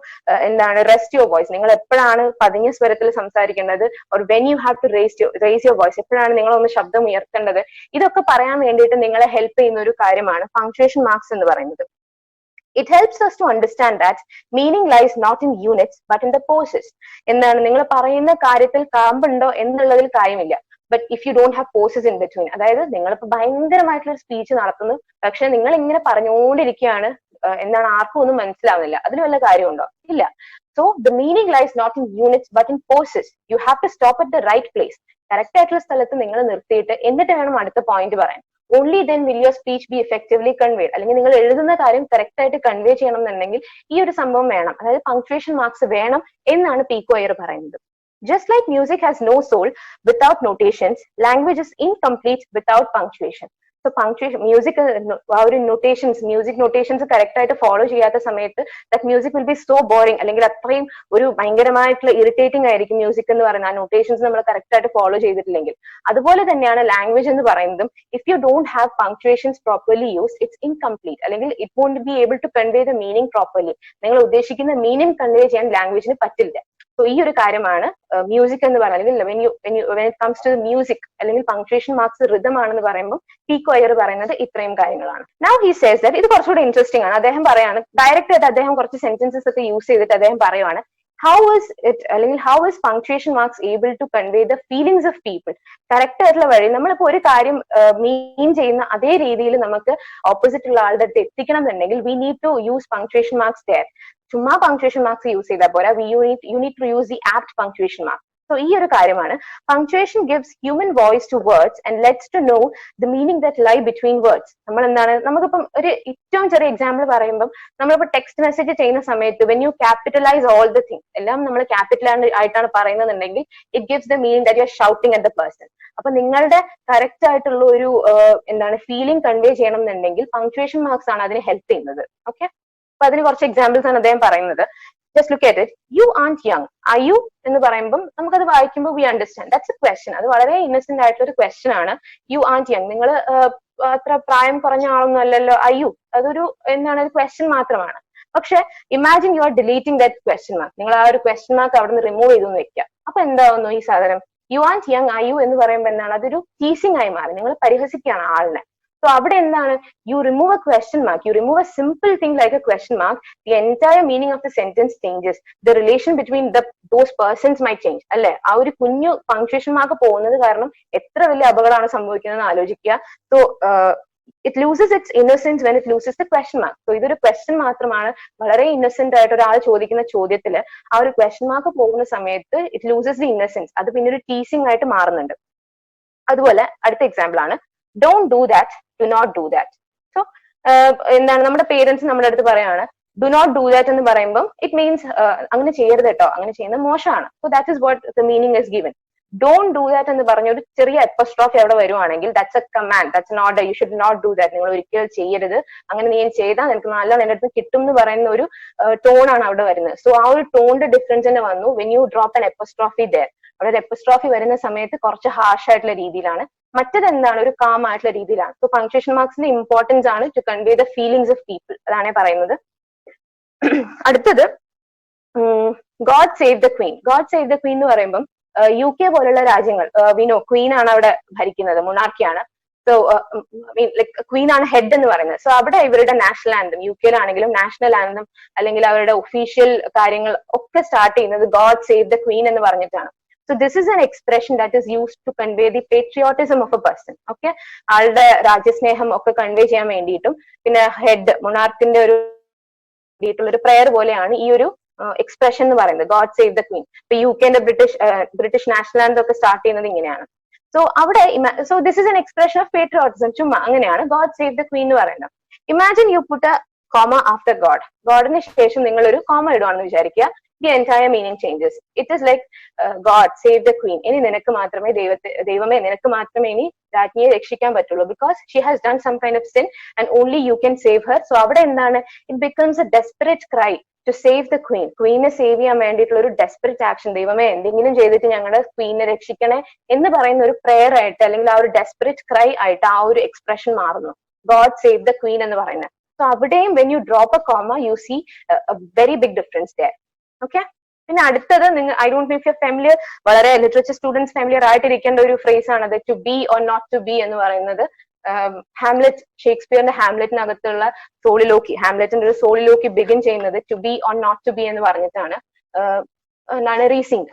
എന്താണ് rest your voice. നിങ്ങൾ എപ്പോഴാണ് പതിഞ്ഞ സ്വരത്തിൽ സംസാരിക്കേണ്ടത്, or when you have to raise your voice, എപ്പോഴാണ് നിങ്ങൾ ഒന്ന് ശബ്ദം ഉയർത്തേണ്ടത്, ഇതൊക്കെ പറയാൻ വേണ്ടിയിട്ട് നിങ്ങളെ ഹെൽപ്പ് ചെയ്യുന്ന ഒരു കാര്യമാണ് പങ്ക്ച്വേഷൻ മാർക്സ് എന്ന് പറയുന്നത്. It helps us to understand that meaning lies not in units but in the pauses. എന്താണ്, നിങ്ങൾ പറയുന്ന കാര്യത്തിൽ കാമ്പുണ്ടോ എന്നുള്ളതിൽ കാര്യമില്ല. But if you don't have poses in between, അതായത് നിങ്ങളിപ്പോ ഭയങ്കരമായിട്ടുള്ള സ്പീച്ച് നടത്തുന്നു, പക്ഷെ നിങ്ങൾ ഇങ്ങനെ പറഞ്ഞുകൊണ്ടിരിക്കുകയാണ്, എന്താണ് ആർക്കും ഒന്നും മനസ്സിലാവുന്നില്ല, അതിന് വല്ല കാര്യമുണ്ടോ? ഇല്ല. So the meaning lies not in units but in pauses. You have to stop at the right place. Correct ആയിട്ടുള്ള സ്ഥലത്ത് നിങ്ങൾ നിർത്തിയിട്ട് എന്നിട്ട് വേണം അടുത്ത പോയിന്റ് പറയാൻ. only then will your speech be effectively conveyed. അല്ലെങ്കിൽ നിങ്ങൾ എഴുതുന്ന കാര്യം കറക്റ്റ് ആയിട്ട് കൺവേ ചെയ്യണം എന്നുണ്ടെങ്കിൽ ഈ ഒരു സംഭവം വേണം, അതായത് പങ്ക്ച്വേഷൻ മാർക്സ് വേണം എന്നാണ് പീക്കോ അയ്യർ പറയുന്നത്. Just like music has no soul without notations, language is incomplete without punctuation. So punctuation, music, our notations, music notations correct ആയിട്ട് follow ചെയ്യാത്ത സമയത്ത് that music will be so boring, അല്ലെങ്കിൽ അത്രയും ഒരു ഭയങ്കരമായിട്ടുള്ള ഇറിറ്റേറ്റിംഗ് ആയിരിക്കും മ്യൂസിക് എന്ന് പറയുന്ന ആ നോട്ടേഷൻസ് നമ്മൾ കറക്റ്റ് ആയിട്ട് ഫോളോ ചെയ്തിട്ടില്ലെങ്കിൽ. അതുപോലെ തന്നെയാണ് ലാംഗ്വേജ് എന്ന് പറയുന്നതും. If you don't have punctuations properly use, it's incomplete, അല്ലെങ്കിൽ it won't be able to convey the meaning properly. നിങ്ങൾ ഉദ്ദേശിക്കുന്ന മീനിങ് കൺവേ ചെയ്യാൻ ലാംഗ്വേജിന് പറ്റില്ല. സോ ഈ ഒരു കാര്യമാണ് മ്യൂസിക് എന്ന് പറയുന്നത്. when it comes to music അല്ലെങ്കിൽ പങ്ക്ച്വേഷൻ മാർക്സ് റിതം ആണെന്ന് പറയുമ്പോൾ പീക്കോ അയ്യർ പറയുന്നത് ഇത്രയും കാര്യങ്ങളാണ്. Now he says that ഇത് കുറച്ചുകൂടി ഇൻട്രസ്റ്റിംഗ് ആണ്. അദ്ദേഹം പറയാണ്, ഡയറക്റ്റ് ആയിട്ട് അദ്ദേഹം കുറച്ച് സെന്റൻസസ് ഒക്കെ യൂസ് ചെയ്തിട്ട് അദ്ദേഹം പറയുവാണ്, how is it, അല്ലെങ്കിൽ how is punctuation marks able to convey the feelings of people? Correct ആയിട്ടുള്ള വഴി നമ്മളിപ്പോ ഒരു കാര്യം മീൻ ചെയ്യുന്ന അതേ രീതിയിൽ നമുക്ക് ഓപ്പോസിറ്റ് ഉള്ള ആളുടെ അടുത്ത് എത്തിക്കണം എന്നുണ്ടെങ്കിൽ we need to use punctuation marks there. ചുമ്മാ പങ്ക്ച്വേഷൻ മാർക്സ് യൂസ് ചെയ്താൽ പോരാ, you need to use the apt punctuation mark. So ഈ ഒരു കാര്യമാണ് punctuation gives human voice to words and lets to know the meaning that lie between words. നമ്മൾ എന്താണ്, നമുക്കിപ്പം ഒരു ഏറ്റവും ചെറിയ എക്സാമ്പിൾ പറയുമ്പോൾ നമ്മളിപ്പോ ടെക്സ്റ്റ് മെസ്സേജ് ചെയ്യുന്ന സമയത്ത് when you capitalize all the things, എല്ലാം നമ്മൾ ക്യാപിറ്റൽ ആയിട്ടാണ് പറയുന്നതെന്നുണ്ടെങ്കിൽ it gives the meaning that you are shouting at the person. അപ്പൊ നിങ്ങളുടെ കറക്റ്റ് ആയിട്ടുള്ള ഒരു എന്താണ് ഫീലിംഗ് കൺവേ ചെയ്യണം എന്നുണ്ടെങ്കിൽ പങ്ക്ച്വേഷൻ മാർക്സ് ആണ് അതിന് ഹെൽപ്പ് ചെയ്യുന്നത്. ഓക്കെ, അപ്പൊ അതിന് കുറച്ച് എക്സാമ്പിൾസ് ആണ് അദ്ദേഹം പറയുന്നത്. Just look at it. You aren't young. Are you? എന്ന് പറയുമ്പോൾ നമുക്കത് വായിക്കുമ്പോൾ we understand. That's a question. അത് വളരെ ഇന്നസെന്റ് ആയിട്ടുള്ള ഒരു ക്വസ്റ്റ്യൻ ആണ്. You aren't young. നിങ്ങൾ അത്ര പ്രായം കുറഞ്ഞ ആളൊന്നും അല്ലല്ലോ. Are you? അതൊരു എന്താണ്, ഒരു ക്വസ്റ്റ്യൻ മാത്രമാണ്. പക്ഷെ imagine you are deleting that question mark. നിങ്ങൾ ആ ഒരു ക്വസ്റ്റ്യൻ മാർക്ക് അവിടെ നിന്ന് റിമൂവ് ചെയ്തു വെക്കുക. അപ്പൊ എന്താവുന്നു ഈ സാധനം? You aren't young. Are you? എന്ന് പറയുമ്പോൾ എന്താണ്, അതൊരു ടീസിംഗ് ആയി മാറി. നിങ്ങൾ പരിഹസിക്കുകയാണ് ആളിനെ. So അവിടെ എന്താണ്, you remove a question mark, you remove a simple thing like a question mark, the entire meaning of the sentence changes. The relation between those persons might change. അല്ലെ, ആ ഒരു കുഞ്ഞു പങ്ക്ച്വേഷൻ മാർക്ക് പോകുന്നത് കാരണം എത്ര വലിയ അപകടമാണ് സംഭവിക്കുന്നതെന്ന് ആലോചിക്കുക. So it loses its innocence when it loses the question mark. So ഇതൊരു ക്വസ്റ്റ്യൻ മാത്രമാണ്. വളരെ ഇന്നസെന്റ് ആയിട്ട് ഒരാൾ ചോദിക്കുന്ന ചോദ്യത്തിൽ ആ ഒരു ക്വസ്റ്റ്യൻ മാർക്ക് പോകുന്ന സമയത്ത് it loses the innocence. അത് പിന്നെ ഒരു ടീസിംഗ് ആയിട്ട് മാറുന്നുണ്ട്. അതുപോലെ അടുത്ത എക്സാമ്പിൾ ആണ്, don't do that, do not do that. So എന്താണ്, നമ്മുടെ പേരൻസ് നമ്മുടെ അടുത്ത് പറയാണ് do not do that എന്ന് പറയുമ്പോൾ ഇറ്റ് മീൻസ് അങ്ങനെ ചെയ്യരുത് കേട്ടോ, അങ്ങനെ ചെയ്യുന്നത് മോശമാണ്. So that is what the meaning is given. Don't do that എന്ന് പറഞ്ഞ ഒരു ചെറിയ അപ്പോസ്ട്രോഫി അവിടെ വരുവാണെങ്കിൽ that's a command, that's an order, you should not do that. നിങ്ങൾ ഒരിക്കലും ചെയ്യരുത്, അങ്ങനെ നീ ചെയ്താൽ നിനക്ക് നല്ലോണം എന്റെ അടുത്ത് കിട്ടും എന്ന് പറയുന്ന ഒരു ടോൺ ആണ് അവിടെ വരുന്നത്. സോ ആ ഒരു ടോണിന്റെ ഡിഫറൻസ് തന്നെ വന്നു when you drop an apostrophe there. അവിടെ ഒരു എപ്പസ്ട്രോഫി വരുന്ന സമയത്ത് കുറച്ച് ഹാർഷ് ആയിട്ടുള്ള രീതിയിലാണ്, മറ്റത് എന്താണ്, ഒരു കാം ആയിട്ടുള്ള രീതിയിലാണ്. സോ പങ്ക്ച്വേഷൻ മാർക്സിന്റെ ഇമ്പോർട്ടൻസ് ആണ് to convey the feelings of people, അതാണ് പറയുന്നത്. അടുത്തത് God save the Queen. God save the Queen എന്ന് പറയുമ്പോൾ UK പോലുള്ള രാജ്യങ്ങൾ വിനോ ക്വീൻ ആണ് അവിടെ ഭരിക്കുന്നത്, മൊണാർക്കിയാണ്. സോ ലൈക് ക്വീൻ ആണ് ഹെഡ് എന്ന് പറയുന്നത്. സോ അവിടെ ഇവരുടെ നാഷണൽ ആന്തം, UK-ലാണെങ്കിലും നാഷണൽ ആന്തം അല്ലെങ്കിൽ അവരുടെ ഒഫീഷ്യൽ കാര്യങ്ങൾ ഒക്കെ സ്റ്റാർട്ട് ചെയ്യുന്നത് ഗോഡ് സേവ് ദ ക്വീൻ എന്ന് പറഞ്ഞിട്ടാണ്. So this is an expression that is used to convey the patriotism of a person. Okay, ആളുടെ രാജ്യസ്നേഹം ഒക്കെ കൺവേ ചെയ്യാൻ വേണ്ടിയിട്ടും പിന്നെ ഹെഡ് മൊണാർക്കിന്റെ ഒരു പ്രയർ പോലെയാണ് ഈ ഒരു എക്സ്പ്രഷൻ എന്ന് പറയുന്നത് ഗോഡ് സേവ് ദ ക്വീൻ. ഇപ്പൊ UK-ന്റെ ബ്രിട്ടീഷ് നാഷണൽ ആന്തം ഒക്കെ സ്റ്റാർട്ട് ചെയ്യുന്നത് ഇങ്ങനെയാണ്. സോ അവിടെ so this is an expression of patriotism. ചുമ്മാ അങ്ങനെയാണ് ഗോഡ് സേവ് ദ ക്വീൻ എന്ന് പറയുന്നത്. Imagine you put a comma after God. ഗോഡിന് ശേഷം നിങ്ങൾ ഒരു കോമ ഇടുവാണെന്ന് വിചാരിക്കുക. The entire meaning changes. It is like God save the queen. ഇനി നിനക്ക് മാത്രമേ ദൈവമേ നിനക്ക് മാത്രമേ ഇനി രാജ്ഞിയെ രക്ഷിക്കാൻ പറ്റുള്ളൂ, because she has done some kind of sin and only you can save her. So അവിടെ എന്താണ്, it becomes a desperate cry to save the queen. ക്വീനെ സേവ് ചെയ്യാൻ വേണ്ടിയിട്ടുള്ള ഒരു ഡെസ്പെറേറ്റ് ആക്ഷൻ. ദൈവമേ എന്തെങ്കിലും ചെയ്തിട്ട് ഞങ്ങളുടെ ക്വീനെ രക്ഷിക്കണേ എന്ന് പറയുന്ന ഒരു പ്രെയർ ആയിട്ട് അല്ലെങ്കിൽ ആ ഒരു ഡെസ്പെറേറ്റ് ക്രൈ ആയിട്ട് ആ ഒരു എക്സ്പ്രഷൻ മാറുന്നു, ഗോഡ് സേവ് ദ ക്വീൻ എന്ന് പറയുന്നത്. സോ അവിടെയും when you drop a comma you see a very big difference there. Okay, പിന്നെ അടുത്തത് നിങ്ങൾ I don't know if you familiar, വളരെ ലിറ്ററേച്ചർ സ്റ്റുഡൻസ് ഫെമിലിയർ ആയിട്ടിരിക്കേണ്ട ഒരു ഫ്രേസ് ആണത്, to be or not to be എന്ന് പറയുന്നത്. ഹാംലെറ്റ്, ഷേക്സ്പിയറിന്റെ ഹാംലെറ്റിനകത്തുള്ള സോളിലോക്കി, ഹാംലെറ്റിന്റെ ഒരു സോളിലോക്കി ബിഗിൻ ചെയ്യുന്നത് to be or not to be എന്ന് പറഞ്ഞിട്ടാണ്. റീസിംഗ്,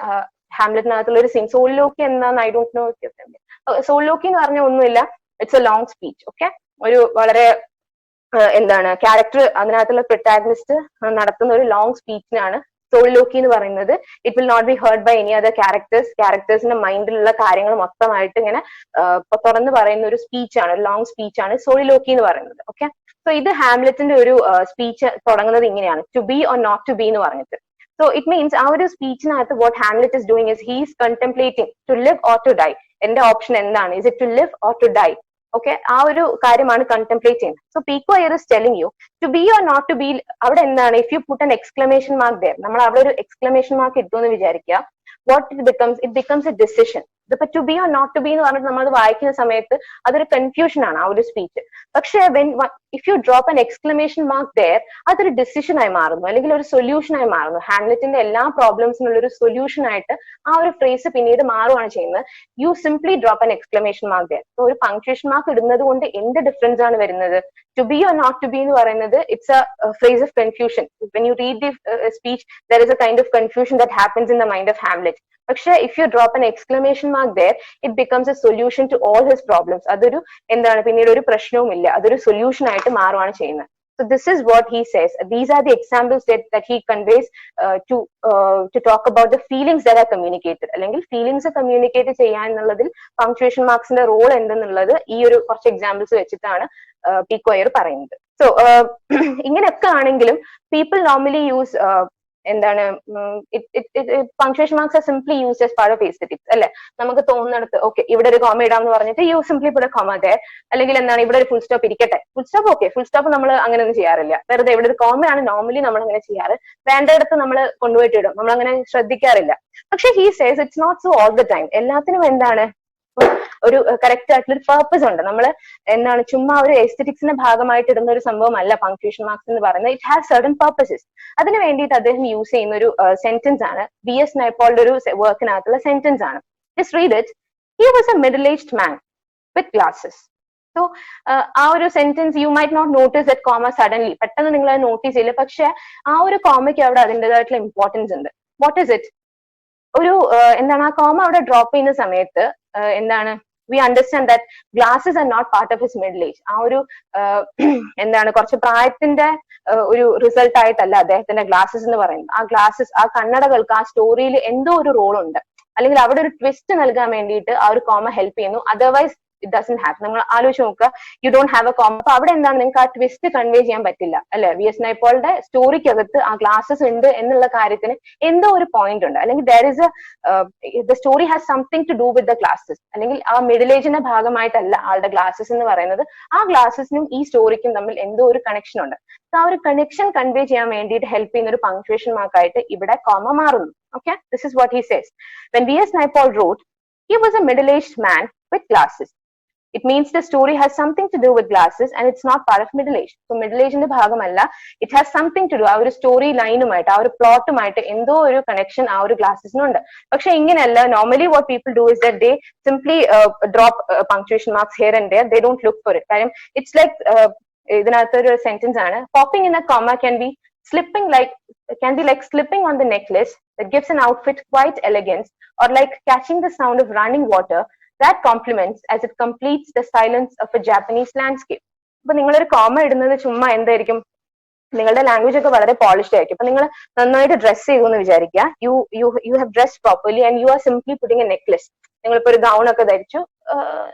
ഹാംലെറ്റിനകത്തുള്ള ഒരു സീൻ. സോളിലോക്കി എന്താന്ന് I don't know if you familiar. Soliloquy എന്ന് പറഞ്ഞ ഒന്നുമില്ല, it's a long speech. Okay, ഒരു വളരെ എന്താണ് ക്യാരക്ടർ അതിനകത്തുള്ള പ്രൊട്ടാഗണിസ്റ്റ് നടത്തുന്ന ഒരു ലോങ് സ്പീച്ചിനാണ് soliloquy എന്ന് പറയുന്നത് it will not be heard by any other charactersന്റെ മൈൻഡിലുള്ള കാര്യങ്ങൾ മൊത്തമായിട്ട് ഇങ്ങനെ തുറന്ന് പറയുന്ന ഒരു സ്പീച്ചാണ്, ഒരു ലോങ് സ്പീച്ചാണ് soliloquy എന്ന് പറയുന്നത്. ഓക്കെ, സോ ഇത് ഹാംലെറ്റിന്റെ ഒരു സ്പീച്ച് തുടങ്ങുന്നത് ഇങ്ങനെയാണ്, to be or not to be എന്ന് പറഞ്ഞിട്ട്. So it means ആ ഒരു സ്പീച്ചിനകത്ത് what Hamlet is doing is he is contemplating to live or to die. എന്റെ ഓപ്ഷൻ എന്താണ്, is it to live or to die? Okay, ആ ഒരു കാര്യമാണ് contemplate ചെയ്യുന്നത്. So Pico Iyer is telling you to be or not to be. അവിടെ എന്താണ്, if you put an exclamation mark there, നമ്മൾ അവിടെ ഒരു exclamation mark ഇട്ടു എന്ന് വിചാരിക്കുക, what it becomes a decision. ഇതിപ്പോ to be or not to be എന്ന് പറഞ്ഞിട്ട് നമ്മൾ വായിക്കുന്ന സമയത്ത് അതൊരു കൺഫ്യൂഷൻ ആണ് ആ ഒരു സ്പീച്ച്. പക്ഷേ if you drop an exclamation mark there, അതൊരു ഡിസിഷൻ ആയി മാറുന്നു, അല്ലെങ്കിൽ ഒരു സൊല്യൂഷൻ ആയി മാറുന്നു. ഹാംലെറ്റിന്റെ എല്ലാ പ്രോബ്ലംസിനുള്ള ഒരു സൊല്യൂഷൻ ആയിട്ട് ആ ഒരു ഫ്രേസ് പിന്നീട് മാറുകയാണ് ചെയ്യുന്നത്. You simply drop an exclamation mark there. So ഒരു പങ്ക്ച്വേഷൻ മാർക്ക് ഇടുന്നത് കൊണ്ട് എന്ത് ഡിഫറൻസ് ആണ് വരുന്നത്? To be or not to be എന്ന് പറയുന്നത് it's a phrase of confusion. When you read the speech, there is a kind of confusion that happens in the mind of Hamlet. പക്ഷേ if you drop an exclamation mark there, it becomes a solution to all his problems. അതൊരു എന്താണ്, പിന്നീട് ഒരു പ്രശ്നവും ഇല്ല, അതൊരു solution ആയിട്ട് മാറുകയാണ് ചെയ്യുന്നത്. So this is what he says. These are the examples that he conveys to talk about the feelings that are communicated. അല്ലെങ്കിൽ feelings communicate ചെയ്യാൻ എന്നുള്ളതിൽ punctuation marksന്റെ റോൾ എന്തെന്നുള്ളത് ഈ ഒരു കുറച്ച് എക്സാമ്പിൾസ് വെച്ചിട്ടാണ് Pico Iyer പറയുന്നത്. സോ ഇങ്ങനെയൊക്കെ ആണെങ്കിലും പീപ്പിൾ നോർമലി യൂസ് എന്താണ്, punctuation marks R simply used as part of aesthetics അല്ലെ. നമുക്ക് തോന്നുന്നിടത്ത് ഓക്കെ ഇവിടെ ഒരു കോമ ഇടാന്ന് പറഞ്ഞിട്ട് U simply puttu a comma there, അല്ലെങ്കിൽ എന്താണ് ഇവിടെ ഒരു ഫുൾ സ്റ്റോപ്പ് ഇരിക്കട്ടെ, full stop okay, full stop നമ്മൾ അങ്ങനെ ഒന്നും ചെയ്യാറില്ല. വെറുതെ ഇവിടെ ഒരു കോമയാണ് നോർമലി നമ്മൾ അങ്ങനെ ചെയ്യാറ്, വേണ്ടയിടത്ത് നമ്മൾ കൊണ്ടുപോയിട്ട് ഇടും, നമ്മൾ അങ്ങനെ ശ്രദ്ധിക്കാറില്ല. പക്ഷെ he says it's not so all the time. എല്ലാത്തിനും എന്താണ് ഒരു കറക്റ്റ് ആയിട്ടുള്ള ഒരു പർപ്പസ് ഉണ്ട്. നമ്മൾ എന്താണ് ചുമ്മാ ഒരു എസ്തെറ്റിക്സിന്റെ ഭാഗമായിട്ട് ഇടുന്ന ഒരു സംഭവമല്ല പങ്ക്ച്വേഷൻ മാർക്സ് എന്ന് പറയുന്നത്. It has certain purposes. അതിന് വേണ്ടിയിട്ട് അദ്ദേഹം യൂസ് ചെയ്യുന്ന ഒരു സെന്റൻസ് ആണ് B.S. നൈപ്പോളിന്റെ ഒരു വർക്കിനകത്തുള്ള സെന്റൻസ് ആണ്. Just read it. He was a middle aged man with glasses. So ആ ഒരു sentence you might not notice that comma suddenly, പെട്ടെന്ന് നിങ്ങൾ അത് നോട്ടീസ് ചെയ്യില്ല. പക്ഷെ ആ ഒരു കോമയ്ക്ക് അവിടെ അതിൻ്റെതായിട്ടുള്ള ഇമ്പോർട്ടൻസ് ഉണ്ട്. What is it? ഒരു എന്താണ് ആ കോമ അവിടെ ഡ്രോപ്പ് ചെയ്യുന്ന സമയത്ത് എന്താണ്, we understand that glasses are not part of his middle age. ആ ഒരു എന്താണ് കുറച്ച് പ്രായത്തിന്റെ ഒരു റിസൾട്ട് ആയിട്ടല്ല അദ്ദേഹത്തിന്റെ ഗ്ലാസസ് എന്ന് പറയുന്നത്. ആ ഗ്ലാസസ്, ആ കണ്ണടകൾക്ക് ആ സ്റ്റോറിയിൽ എന്തോ ഒരു റോൾ ഉണ്ട്, അല്ലെങ്കിൽ അവിടെ ഒരു ട്വിസ്റ്റ് നൽകാൻ വേണ്ടിയിട്ട് ആ ഒരു കോമ ഹെൽപ്പ് ചെയ്യുന്നു. Otherwise it doesn't have. നിങ്ങൾ ആലോചിച്ച് നോക്കുക, U don't have A comma, അപ്പൊ അവിടെ എന്താണ് നിങ്ങൾക്ക് ആ ട്വിസ്റ്റ് കൺവേ ചെയ്യാൻ പറ്റില്ല അല്ലെ. V.S. നൈപ്പോളിന്റെ സ്റ്റോറിക്കകത്ത് ആ ഗ്ലാസസ് ഉണ്ട് എന്നുള്ള കാര്യത്തിന് എന്തോ ഒരു പോയിന്റ് ഉണ്ട്, അല്ലെങ്കിൽ there is the story has something to do with the glasses, അല്ലെങ്കിൽ ആ മിഡിൽ ഏജിന്റെ ഭാഗമായിട്ടല്ല ആളുടെ ഗ്ലാസസ് എന്ന് പറയുന്നത്. ആ ഗ്ലാസസിനും ഈ സ്റ്റോറിക്കും തമ്മിൽ എന്തോ ഒരു കണക്ഷൻ ഉണ്ട്. ആ ഒരു കണക്ഷൻ കൺവേ ചെയ്യാൻ വേണ്ടിയിട്ട് ഹെൽപ്പ് ചെയ്യുന്ന ഒരു പങ്ക്ച്വേഷൻ മാർക്കായിട്ട് ഇവിടെ കോമ മാറുന്നു. Okay, this is what he says. When V.S. Naipaul wrote, he was a middle-aged man with glasses. It means the story has something to do with glasses and it's not part of middle age. So middle age ന്റെ ഭാഗമല്ല, it has something to do, ആ ഒരു story ലൈനുമായിട്ട് ആ ഒരു പ്ലോട്ടുമായിട്ട് എന്തോ ഒരു connection ആ ഒരു ഗ്ലാസസിനുണ്ട്. പക്ഷെ ഇങ്ങനെയല്ല. Normally what people do is that they simply drop punctuation marks here and there. They don't look for it. കാര്യം it's like ഇതിനകത്തൊരു സെന്റൻസ് ആണ്, popping in a comma can be like slipping on the necklace that gives an outfit quite elegance, or like catching the sound of running water that complements as it completes the silence of a Japanese landscape. അപ്പൊ നിങ്ങളൊരു comma ഇടുന്നത് ചുമ്മാ എന്തായിരിക്കും, നിങ്ങളുടെ language ഒക്കെ വളരെ polished ആയിരിക്കും. അപ്പൊ നിങ്ങൾ നന്നായിട്ട് ഡ്രസ് ചെയ്തു എന്ന് വിചാരിക്കുക, you have dress properly and you are simply putting a necklace. നിങ്ങളിപ്പോ ഒരു ഗൗൺ ഒക്കെ ധരിച്ചു,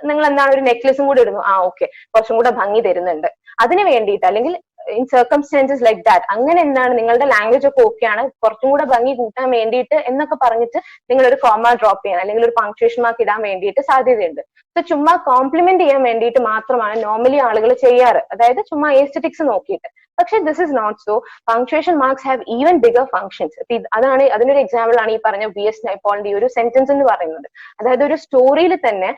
നിങ്ങൾ എന്താണ് ഒരു നെക്ലസും കൂടെ ഇടുന്നു, ആ ഓക്കെ കുറച്ചും കൂടെ ഭംഗി തരുന്നുണ്ട്. അതിന് വേണ്ടിയിട്ട്, അല്ലെങ്കിൽ ഇൻ സർക്കംസ്റ്റാൻസസ് ലൈക്ക് ദാറ്റ്, അങ്ങനെ എന്താണ് നിങ്ങളുടെ ലാംഗ്വേജ് ഒക്കെ ഓക്കെയാണ്, കുറച്ചും കൂടെ ഭംഗി കൂട്ടാൻ വേണ്ടിയിട്ട് എന്നൊക്കെ പറഞ്ഞിട്ട് നിങ്ങൾ ഒരു കോമ ഡ്രോപ്പ് ചെയ്യാൻ അല്ലെങ്കിൽ ഒരു പങ്ക്ച്വേഷൻ മാർക്ക് ഇടാൻ വേണ്ടിയിട്ട് സാധ്യതയുണ്ട്. സോ ചുമ്മാ കോംപ്ലിമെന്റ് ചെയ്യാൻ വേണ്ടിയിട്ട് മാത്രമാണ് നോർമലി ആളുകൾ ചെയ്യാറ്, അതായത് ചുമ്മാ എസ്തെറ്റിക്സ് നോക്കിയിട്ട്. പക്ഷെ this is not so. Punctuation marks have even bigger functions. അതാണ് അതിനൊരു എക്സാമ്പിൾ ആണ് ഈ പറഞ്ഞ V.S. നൈപ്പോളിന്റെ ഈ ഒരു സെന്റൻസ് എന്ന് പറയുന്നത്. അതായത് ഒരു സ്റ്റോറിയിൽ തന്നെ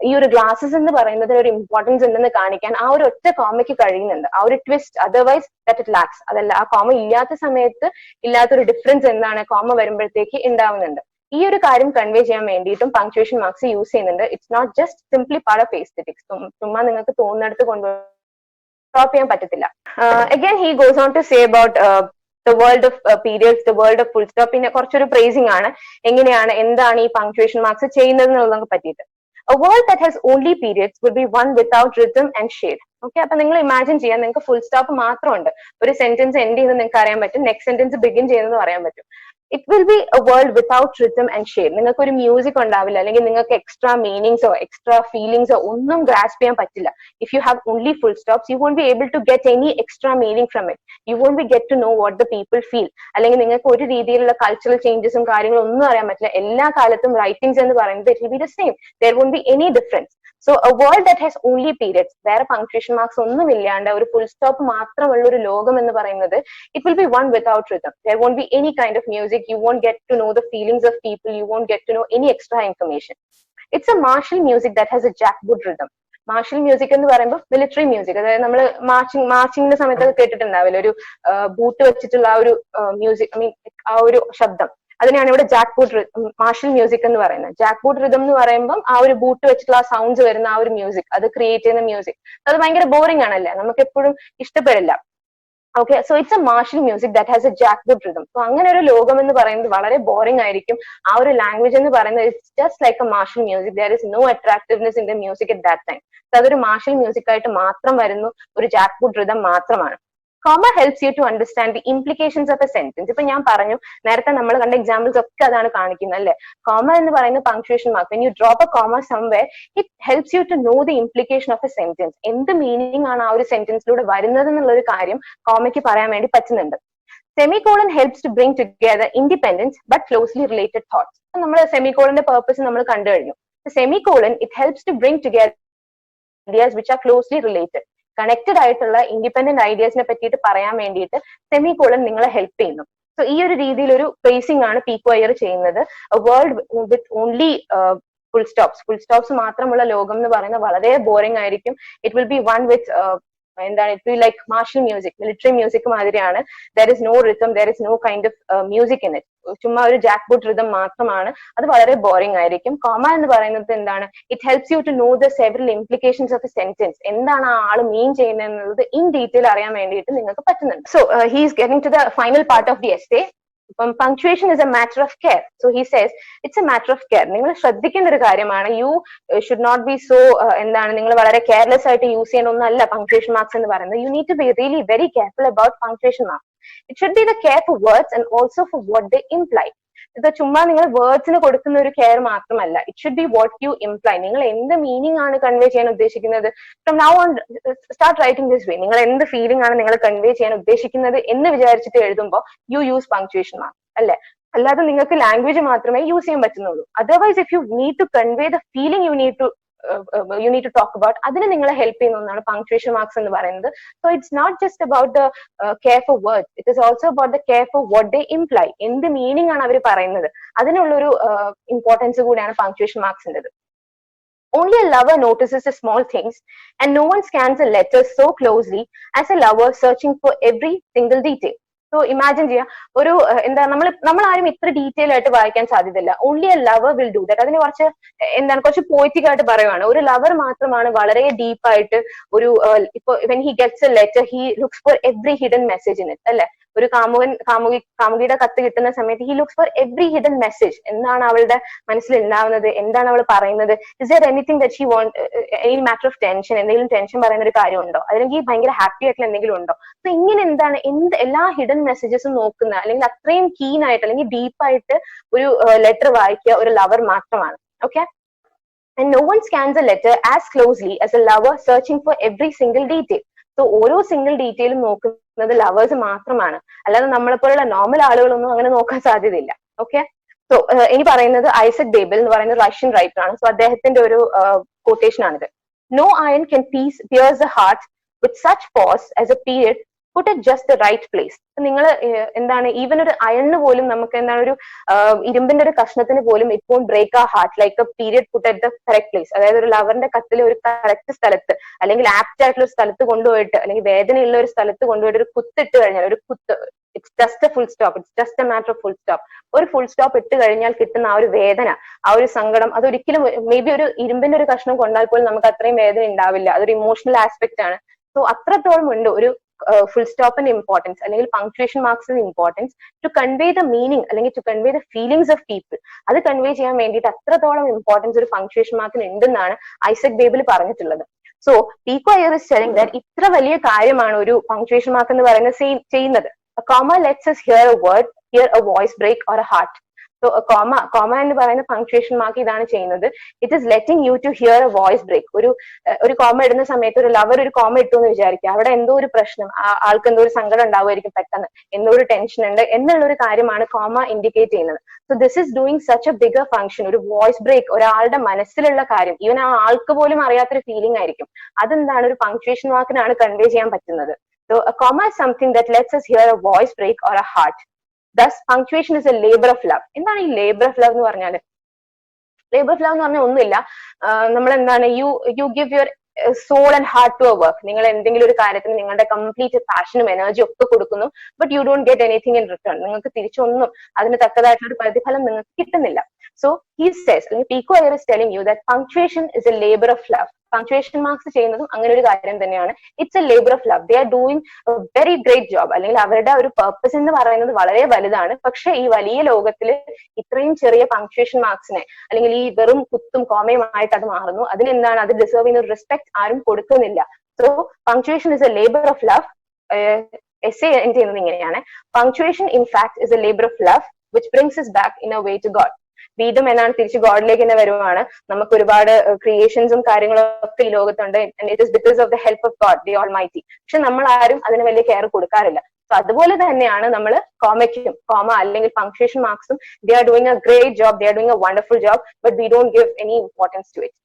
ഈ ഒരു ഗ്ലാസസ് എന്ന് പറയുന്നത് ഒരു ഇമ്പോർട്ടൻസ് ഉണ്ടെന്ന് കാണിക്കാൻ ആ ഒരു ഒറ്റ കോമയ്ക്ക് കഴിയുന്നുണ്ട്, ആ ഒരു twist. Otherwise that it lakhs. അതല്ല, ആ കോമ ഇല്ലാത്ത സമയത്ത് ഇല്ലാത്തൊരു ഡിഫറൻസ് എന്താണ് കോമ വരുമ്പോഴത്തേക്ക് ഉണ്ടാവുന്നുണ്ട്. ഈ ഒരു കാര്യം കൺവേ ചെയ്യാൻ വേണ്ടിയിട്ടും പങ്ക്ച്വേഷൻ മാർക്സ് യൂസ് ചെയ്യുന്നുണ്ട്. It's not just simply part of aesthetics. ചുമ്മാ നിങ്ങൾക്ക് തോന്നുന്നിടത്ത് സ്റ്റോപ്പ് ചെയ്യാൻ പറ്റത്തില്ല. Again he goes on to say about the world of periods, the world of full stop. പിന്നെ കുറച്ചൊരു പ്രൈസിംഗ് ആണ്, എങ്ങനെയാണ് എന്താണ് ഈ പങ്ക്ച്വേഷൻ മാർക്സ് ചെയ്യുന്നത് എന്നുള്ളതൊക്കെ പറ്റിയിട്ട്. A world that has only periods would be one without rhythm and shade. Okay, അപ്പൊ നിങ്ങൾ ഇമാജിൻ ചെയ്യാൻ, നിങ്ങൾക്ക് ഫുൾ സ്റ്റോപ്പ് മാത്രമുണ്ട്. ഒരു സെന്റൻസ് എൻഡ് ചെയ്യുന്നത് നിങ്ങൾക്ക് അറിയാൻ പറ്റും, നെക്സ്റ്റ് സെന്റൻസ് ബിഗിൻ ചെയ്യുന്നത് പറയാൻ പറ്റും. it will be a world without rhythm and shape. നിങ്ങൾക്ക് ഒരു മ്യൂസിക് ഉണ്ടാവില്ല, അല്ലെങ്കിൽ നിങ്ങൾക്ക് എക്സ്ട്രാ മീനിങ്സോ എക്സ്ട്രാ ഫീലിങ്സോ ഒന്നും ഗ്രാസ്പ് ചെയ്യാൻ പറ്റില്ല. If you have only full stops, you won't be able to get any extra meaning from it. You won't be get to know what the people feel. അല്ലെങ്കിൽ നിങ്ങൾക്ക് ഒരു രീതിയിലുള്ള കൾച്ചറൽ ചേഞ്ചസും കാര്യങ്ങളും ഒന്നും അറിയാൻ പറ്റില്ല. എല്ലാ കാലത്തും റൈറ്റിംഗ്സ് എന്ന് പറയുന്നത് it will be the same. There won't be any difference. So a world that has only periods, വേറെ punctuation marks ഒന്നും ഇല്ലാണ്ട് ഒരു full stop മാത്രമുള്ള ഒരു ലോകം എന്ന് പറയുന്നത്, it will be one without rhythm. There won't be any kind of music. You won't get to know the feelings of people. You won't get to know any extra information. It's a martial music that has a jackboot rhythm. Martial music എന്ന് പറയുമ്പോൾ military music, അതായത് നമ്മൾ മാർച്ചിങ്ങിന്റെ സമയത്തൊക്കെ കേട്ടിട്ടുണ്ടാവില്ല, ഒരു boot വെച്ചിട്ടുള്ള ആ ഒരു music, I mean ആ ഒരു ശബ്ദം, അതിനെയാണ് ഇവിടെ ജാക്ക് ബൂട്ട് മാർഷൽ മ്യൂസിക് എന്ന് പറയുന്നത്. ജാക്ക് ബൂട്ട് റിതം എന്ന് പറയുമ്പോൾ ആ ഒരു ബൂട്ട് വെച്ചിട്ടുള്ള ആ സൗണ്ട്സ് വരുന്ന ആ ഒരു മ്യൂസിക്, അത് ക്രിയേറ്റ് ചെയ്യുന്ന മ്യൂസിക്, അത് ഭയങ്കര ബോറിംഗ് ആണല്ലേ, നമുക്ക് എപ്പോഴും ഇഷ്ടപ്പെടില്ല. Okay, so it's a martial music that has a jackboot rhythm. So അങ്ങനെ ഒരു ലോകം എന്ന് പറയുന്നത് വളരെ ബോറിംഗ് ആയിരിക്കും. ആ ഒരു ലാംഗ്വേജ് എന്ന് പറയുന്നത് it's just like a martial music. There is no attractiveness in the music at that time. So അതൊരു മാർഷൽ മ്യൂസിക് ആയിട്ട് മാത്രം വരുന്നു, ഒരു ജാക്ക്ബൂട്ട് റിതം മാത്രമാണ്. Comma helps you to understand the implications of a sentence. ഇപ്പൊ ഞാൻ പറഞ്ഞു, നേരത്തെ നമ്മൾ കണ്ട എക്സാമ്പിൾസ് ഒക്കെ അതാണ് കാണിക്കുന്നത് അല്ലെ. കോമ എന്ന് പറയുന്ന punctuation mark. When you drop a comma somewhere, it helps you to know the implication of a sentence. എന്ത് മീനിങ് ആണ് ആ ഒരു സെന്റൻസിലൂടെ വരുന്നത് എന്നുള്ള ഒരു കാര്യം കോമയ്ക്ക് പറയാൻ വേണ്ടി പറ്റുന്നുണ്ട്. Semicolon helps to bring together independent but closely related thoughts. നമ്മൾ സെമികോളന്റെ പർപ്പസ് നമ്മൾ കണ്ടു കഴിഞ്ഞു. Semicolon, it helps to bring together ideas which are closely related. Connected ആയിട്ടുള്ള ഇൻഡിപെൻഡന്റ് ഐഡിയാസിനെ പറ്റിയിട്ട് പറയാൻ വേണ്ടിയിട്ട് സെമികോളൻ നിങ്ങളെ ഹെൽപ്പ് ചെയ്യുന്നു. സോ ഈ ഒരു രീതിയിൽ ഒരു പ്ലേസിംഗ് ആണ് പീക്കോ അയ്യർ ചെയ്യുന്നത്. World with only full stops മാത്രമുള്ള ലോകം എന്ന് പറയുന്നത് വളരെ ബോറിംഗ് ആയിരിക്കും. It will be one with എന്താണ്, it will like marshal music, military music മാതിരിയാണ്. There is no rhythm, there is no kind of music in it. ചുമ്മാ ഒരു ജാക്ക്ബൂട്ട് റിതം മാത്രമാണ്, അത് വളരെ ബോറിംഗ് ആയിരിക്കും. കോമ എന്ന് പറയുന്നത് എന്താണ്, it helps you to know the several implications of a sentence. എന്താണ് ആ ആള് മീൻ ചെയ്യുന്നത് എന്നുള്ളത് ഇൻ ഡീറ്റെയിൽ അറിയാൻ വേണ്ടിയിട്ട് നിങ്ങൾക്ക് പറ്റുന്നുണ്ട്. So he is getting to the final part of the essay. Punctuation is a matter of care. So he says it's a matter of care. നിങ്ങൾ ശ്രദ്ധിക്കേണ്ട ഒരു കാര്യമാണ്. You should not be so എന്താണ്, നിങ്ങൾ വളരെ കെയർലെസ് ആയിട്ട് use ചെയ്യണമെന്നല്ല punctuation marks എന്ന് പറയുന്നത്. You need to be really very careful about punctuation marks. It should be the care for words and also for what they imply. ഇത് ചുമ്മാ നിങ്ങൾ വേർഡ്സിന് കൊടുക്കുന്ന ഒരു കെയർ മാത്രമല്ല, it should be what you imply. നിങ്ങൾ എന്ത് മീനിങ് ആണ് convey ചെയ്യാൻ ഉദ്ദേശിക്കുന്നത്. From now own start writing this way. നിങ്ങൾ എന്ത് ഫീലിംഗ് ആണ് നിങ്ങൾ കൺവേ ചെയ്യാൻ ഉദ്ദേശിക്കുന്നത് എന്ന് വിചാരിച്ചിട്ട് എഴുതുമ്പോൾ യു യൂസ് പങ്ക്ച്വേഷൻ മാർക്ക് അല്ലെ. അല്ലാതെ നിങ്ങൾക്ക് ലാംഗ്വേജ് മാത്രമേ യൂസ് ചെയ്യാൻ പറ്റുന്നുള്ളൂ. Otherwise if you need to convey the feeling you need to talk about, അതിന് നിങ്ങളെ ഹെൽപ്പ് ചെയ്യുന്ന ഒന്നാണ് പങ്ക്ച്വേഷൻ മാർക്സ് എന്ന് പറയുന്നത്. So it's not just about the care for words, it is also about the care for what they imply. എന്ത് meaning ആണ് അവർ പറയുന്നത്, അതിനുള്ളൊരു ഇമ്പോർട്ടൻസ് കൂടിയാണ് പങ്ക്ച്വേഷൻ മാർക്സിൻ്റെത്. Only a lover notices the small things, and no one scans a letter so closely as a lover searching for every single detail. So imagine ചെയ്യാം, ഒരു എന്താ, നമ്മൾ ആരും ഇത്ര ഡീറ്റെയിൽ ആയിട്ട് വായിക്കാൻ സാധ്യതയില്ല. Only A lover will do that. അതിന് കുറച്ച് പോയിറ്റിക് ആയിട്ട് പറയുവാണ്. ഒരു ലവർ മാത്രമാണ് വളരെ ഡീപ്പായിട്ട് ഒരു ഇപ്പൊ when he gets A letter he looks for every hidden message in it അല്ലെ. ഒരു കാമുകിയുടെ കത്ത് കിട്ടുന്ന സമയത്ത് he looks for every hidden message. എന്താണ് അവളുടെ മനസ്സിൽ ഉണ്ടാവുന്നത്, എന്താണ് അവൾ പറയുന്നത്, is there anything that she want, any matter of tension, എന്തെങ്കിലും ടെൻഷൻ പറയുന്ന ഒരു കാര്യം ഉണ്ടോ, അല്ലെങ്കിൽ ഭയങ്കര ഹാപ്പി ആയിട്ടുള്ള എന്തെങ്കിലും ഉണ്ടോ. സോ ഇങ്ങനെ എന്താണ് എല്ലാ ഹിഡൻ മെസ്സേജസും നോക്കുന്ന, അല്ലെങ്കിൽ അത്രയും കീൻ ആയിട്ട് അല്ലെങ്കിൽ ഡീപ്പായിട്ട് ഒരു ലെറ്റർ വായിക്കുക ഒരു ലവർ മാത്രമാണ്. Okay, and no one scans a letter as closely as a lover searching for every single detail. So ഓരോ സിംഗിൾ ഡീറ്റെയിലും നോക്കുന്നത് ലവേഴ്സ് മാത്രമാണ്, അല്ലാതെ നമ്മളെപ്പോലുള്ള നോർമൽ ആളുകളൊന്നും അങ്ങനെ നോക്കാൻ സാധ്യതയില്ല. ഓക്കെ, സോ ഇനി പറയുന്നത് ഐസക് ബേബൽ എന്ന് പറയുന്ന റഷ്യൻ റൈറ്റർ ആണ്. സോ അദ്ദേഹത്തിന്റെ ഒരു കൊട്ടേഷൻ ആണിത്. No iron can pierce the heart with such force as a period put at just the right place. നിങ്ങൾ എന്താണ്, ഈവൻ ഒരു അയണിന് പോലും നമുക്ക് എന്താണ്, ഒരു ഇരുമ്പിന്റെ ഒരു കഷ്ണത്തിന് പോലും it won't break a heart like a period put at the correct place. അതായത് ഒരു ലവറിന്റെ കത്തിലെ ഒരു കറക്റ്റ് സ്ഥലത്ത് അല്ലെങ്കിൽ ആപ്റ്റ് ആയിട്ടുള്ള ഒരു സ്ഥലത്ത് കൊണ്ടുപോയിട്ട്, അല്ലെങ്കിൽ വേദനയുള്ള ഒരു സ്ഥലത്ത് കൊണ്ടുപോയിട്ട് ഒരു കുത്തിട്ട് കഴിഞ്ഞാൽ, ഒരു കുത്ത്, it's just A full stop, it's just A matter of full stop. ഒരു ഫുൾ സ്റ്റോപ്പ് ഇട്ട് കഴിഞ്ഞാൽ കിട്ടുന്ന ആ ഒരു വേദന, ആ ഒരു സങ്കടം, അതൊരിക്കലും മേ ബി ഒരു ഇരുമ്പിന്റെ ഒരു കഷ്ണം കൊണ്ടാൽ പോലും നമുക്ക് അത്രയും വേദന ഉണ്ടാവില്ല. അതൊരു ഇമോഷണൽ ആസ്പെക്ട് ആണ്. സോ അത്രത്തോളം ഉണ്ട് ഒരു ഫുൾ സ്റ്റോപ്പിന്റെ ഇമ്പോർട്ടൻസ് അല്ലെങ്കിൽ പങ്ക്ച്വേഷൻ മാർക്സിന്റെ importance to convey the meaning അല്ലെങ്കിൽ to convey the feelings of people. അത് കൺവേ ചെയ്യാൻ വേണ്ടിയിട്ട് അത്രത്തോളം ഇമ്പോർട്ടൻസ് ഒരു പങ്ക്ച്വേഷൻ മാർക്കിന് ഉണ്ടെന്നാണ് ഐസക് ബേബൽ പറഞ്ഞിട്ടുള്ളത്. So Pico Iyer is telling that ഇത്ര വലിയ കാര്യമാണ് ഒരു പങ്ക്ച്വേഷൻ മാർക്ക് എന്ന് പറയുന്നത് ചെയ്യുന്നത്. A comma lets us hear a word hear a voice break or a heart. So a comma എന്ന് പറയുന്ന punctuation mark ഇതാണ് ചെയ്യുന്നത്. It is letting you to hear a voice break. ഒരു കോമ ഇടുന്ന സമയത്ത് ഒരു ലവർ ഒരു കോമ ഇട്ടു എന്ന് വിചാരിക്കുക, അവിടെ എന്തോ ഒരു പ്രശ്നം, ആൾക്ക് എന്തോ ഒരു സങ്കടം ഉണ്ടാവുമായിരിക്കും പെട്ടെന്ന്, എന്തോ ഒരു ടെൻഷൻ ഉണ്ട് എന്നുള്ള ഒരു കാര്യമാണ് കോമ ഇൻഡിക്കേറ്റ് ചെയ്യുന്നത്. So this is doing such A bigger function. ഒരു വോയിസ് ബ്രേക്ക്, ഒരാളുടെ മനസ്സിലുള്ള കാര്യം ഈവൻ ആ ആൾക്ക് പോലും അറിയാത്തൊരു ഫീലിംഗ് ആയിരിക്കും, അതെന്താണ് ഒരു പങ്ക്ച്വേഷൻ വാക്കിനാണ് കൺവേ ചെയ്യാൻ പറ്റുന്നത്. So a comma is something that lets us hear a voice break or a heart. Thus punctuation is a labor of love. എന്താണ് ഈ labor of love എന്ന് പറഞ്ഞാല്? labor of love എന്ന് പറഞ്ഞാൽ ഒന്നുമില്ല, നമ്മൾ എന്താണ് you give your soul and heart to a work. നിങ്ങൾ എന്തെങ്കിലും ഒരു കാര്യത്തിന് നിങ്ങളുടെ കംപ്ലീറ്റ് പാഷനും എനർജി ഒക്കെ കൊടുക്കുന്നു, but you don't get anything in return. നിങ്ങൾക്ക് തിരിച്ചൊന്നും അതിന് തക്കതായിട്ടുള്ള ഒരു പ്രതിഫലം നിങ്ങൾക്ക് കിട്ടുന്നില്ല. So he says, Pico Iyer is telling you that punctuation is a labor of love. Punctuation marks ചെയ്യുന്നതും അങ്ങനെ ഒരു കാര്യം തന്നെയാണ്. It's A labour of love. They are doing A very great job. അല്ലെങ്കിൽ അവരുടെ ഒരു പർപ്പസ് എന്ന് പറയുന്നത് വളരെ വലുതാണ്. പക്ഷെ ഈ വലിയ ലോകത്തിൽ ഇത്രയും ചെറിയ പങ്ക്ച്വേഷൻ മാർക്സിനെ അല്ലെങ്കിൽ ഈ വെറും കുത്തും കോമയുമായിട്ട് അത് മാറുന്നു. അതിനെന്താണ്, അത് ഡിസേർവ് ചെയ്യുന്ന ഒരു റെസ്പെക്ട് ആരും കൊടുക്കുന്നില്ല. So punctuation is A labour of love. Essay end ചെയ്യുന്നത് ഇങ്ങനെയാണ്: punctuation in fact is A labour of love which brings us back in a way to God. വീണ്ടും എന്നാണ് തിരിച്ച് ഗോഡിലേക്ക് തന്നെ വരുവാണ്. നമുക്ക് ഒരുപാട് ക്രിയേഷൻസും കാര്യങ്ങളും ഒക്കെ ഈ ലോകത്തുണ്ട്. It is because of the help of God the almighty. പക്ഷെ നമ്മൾ ആരും അതിന് വലിയ കെയർ കൊടുക്കാറില്ല. സോ അതുപോലെ തന്നെയാണ് നമ്മൾ കോമയ്ക്കും, കോമ അല്ലെങ്കിൽ പങ്ക്ച്വേഷൻ മാർക്സും, they are doing a great job, they are doing a wonderful job, but we don't give any importance to it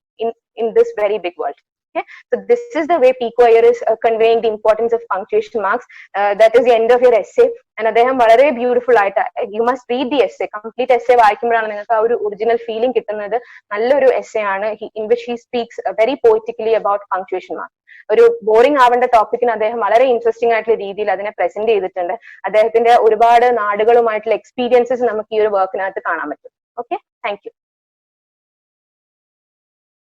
in this very big world. Okay, so this is the way Pico Iyer is conveying the importance of punctuation marks. That is the end of your essay. And അദ്ദേഹം വളരെ beautiful ആയിട്ട്, you must read the essay. Complete essay വായിക്കുമ്പോഴാണ് നിങ്ങൾക്ക് ആ ഒരു original feeling കിട്ടുന്നത്. നല്ലൊരു essay ആണ്, in which he speaks very poetically about punctuation mark. ഒരു ബോറിംഗ് ആവേണ്ട ടോപ്പിക്കിന് അദ്ദേഹം വളരെ ഇൻട്രസ്റ്റിംഗ് ആയിട്ടുള്ള രീതിയിൽ അതിനെ പ്രസന്റ് ചെയ്തിട്ടുണ്ട്. അദ്ദേഹത്തിന്റെ ഒരുപാട് നാടുകളുമായിട്ടുള്ള എക്സ്പീരിയൻസസ് നമുക്ക് ഈ ഒരു വർക്കിനകത്ത് കാണാൻ പറ്റും. Okay, thank you.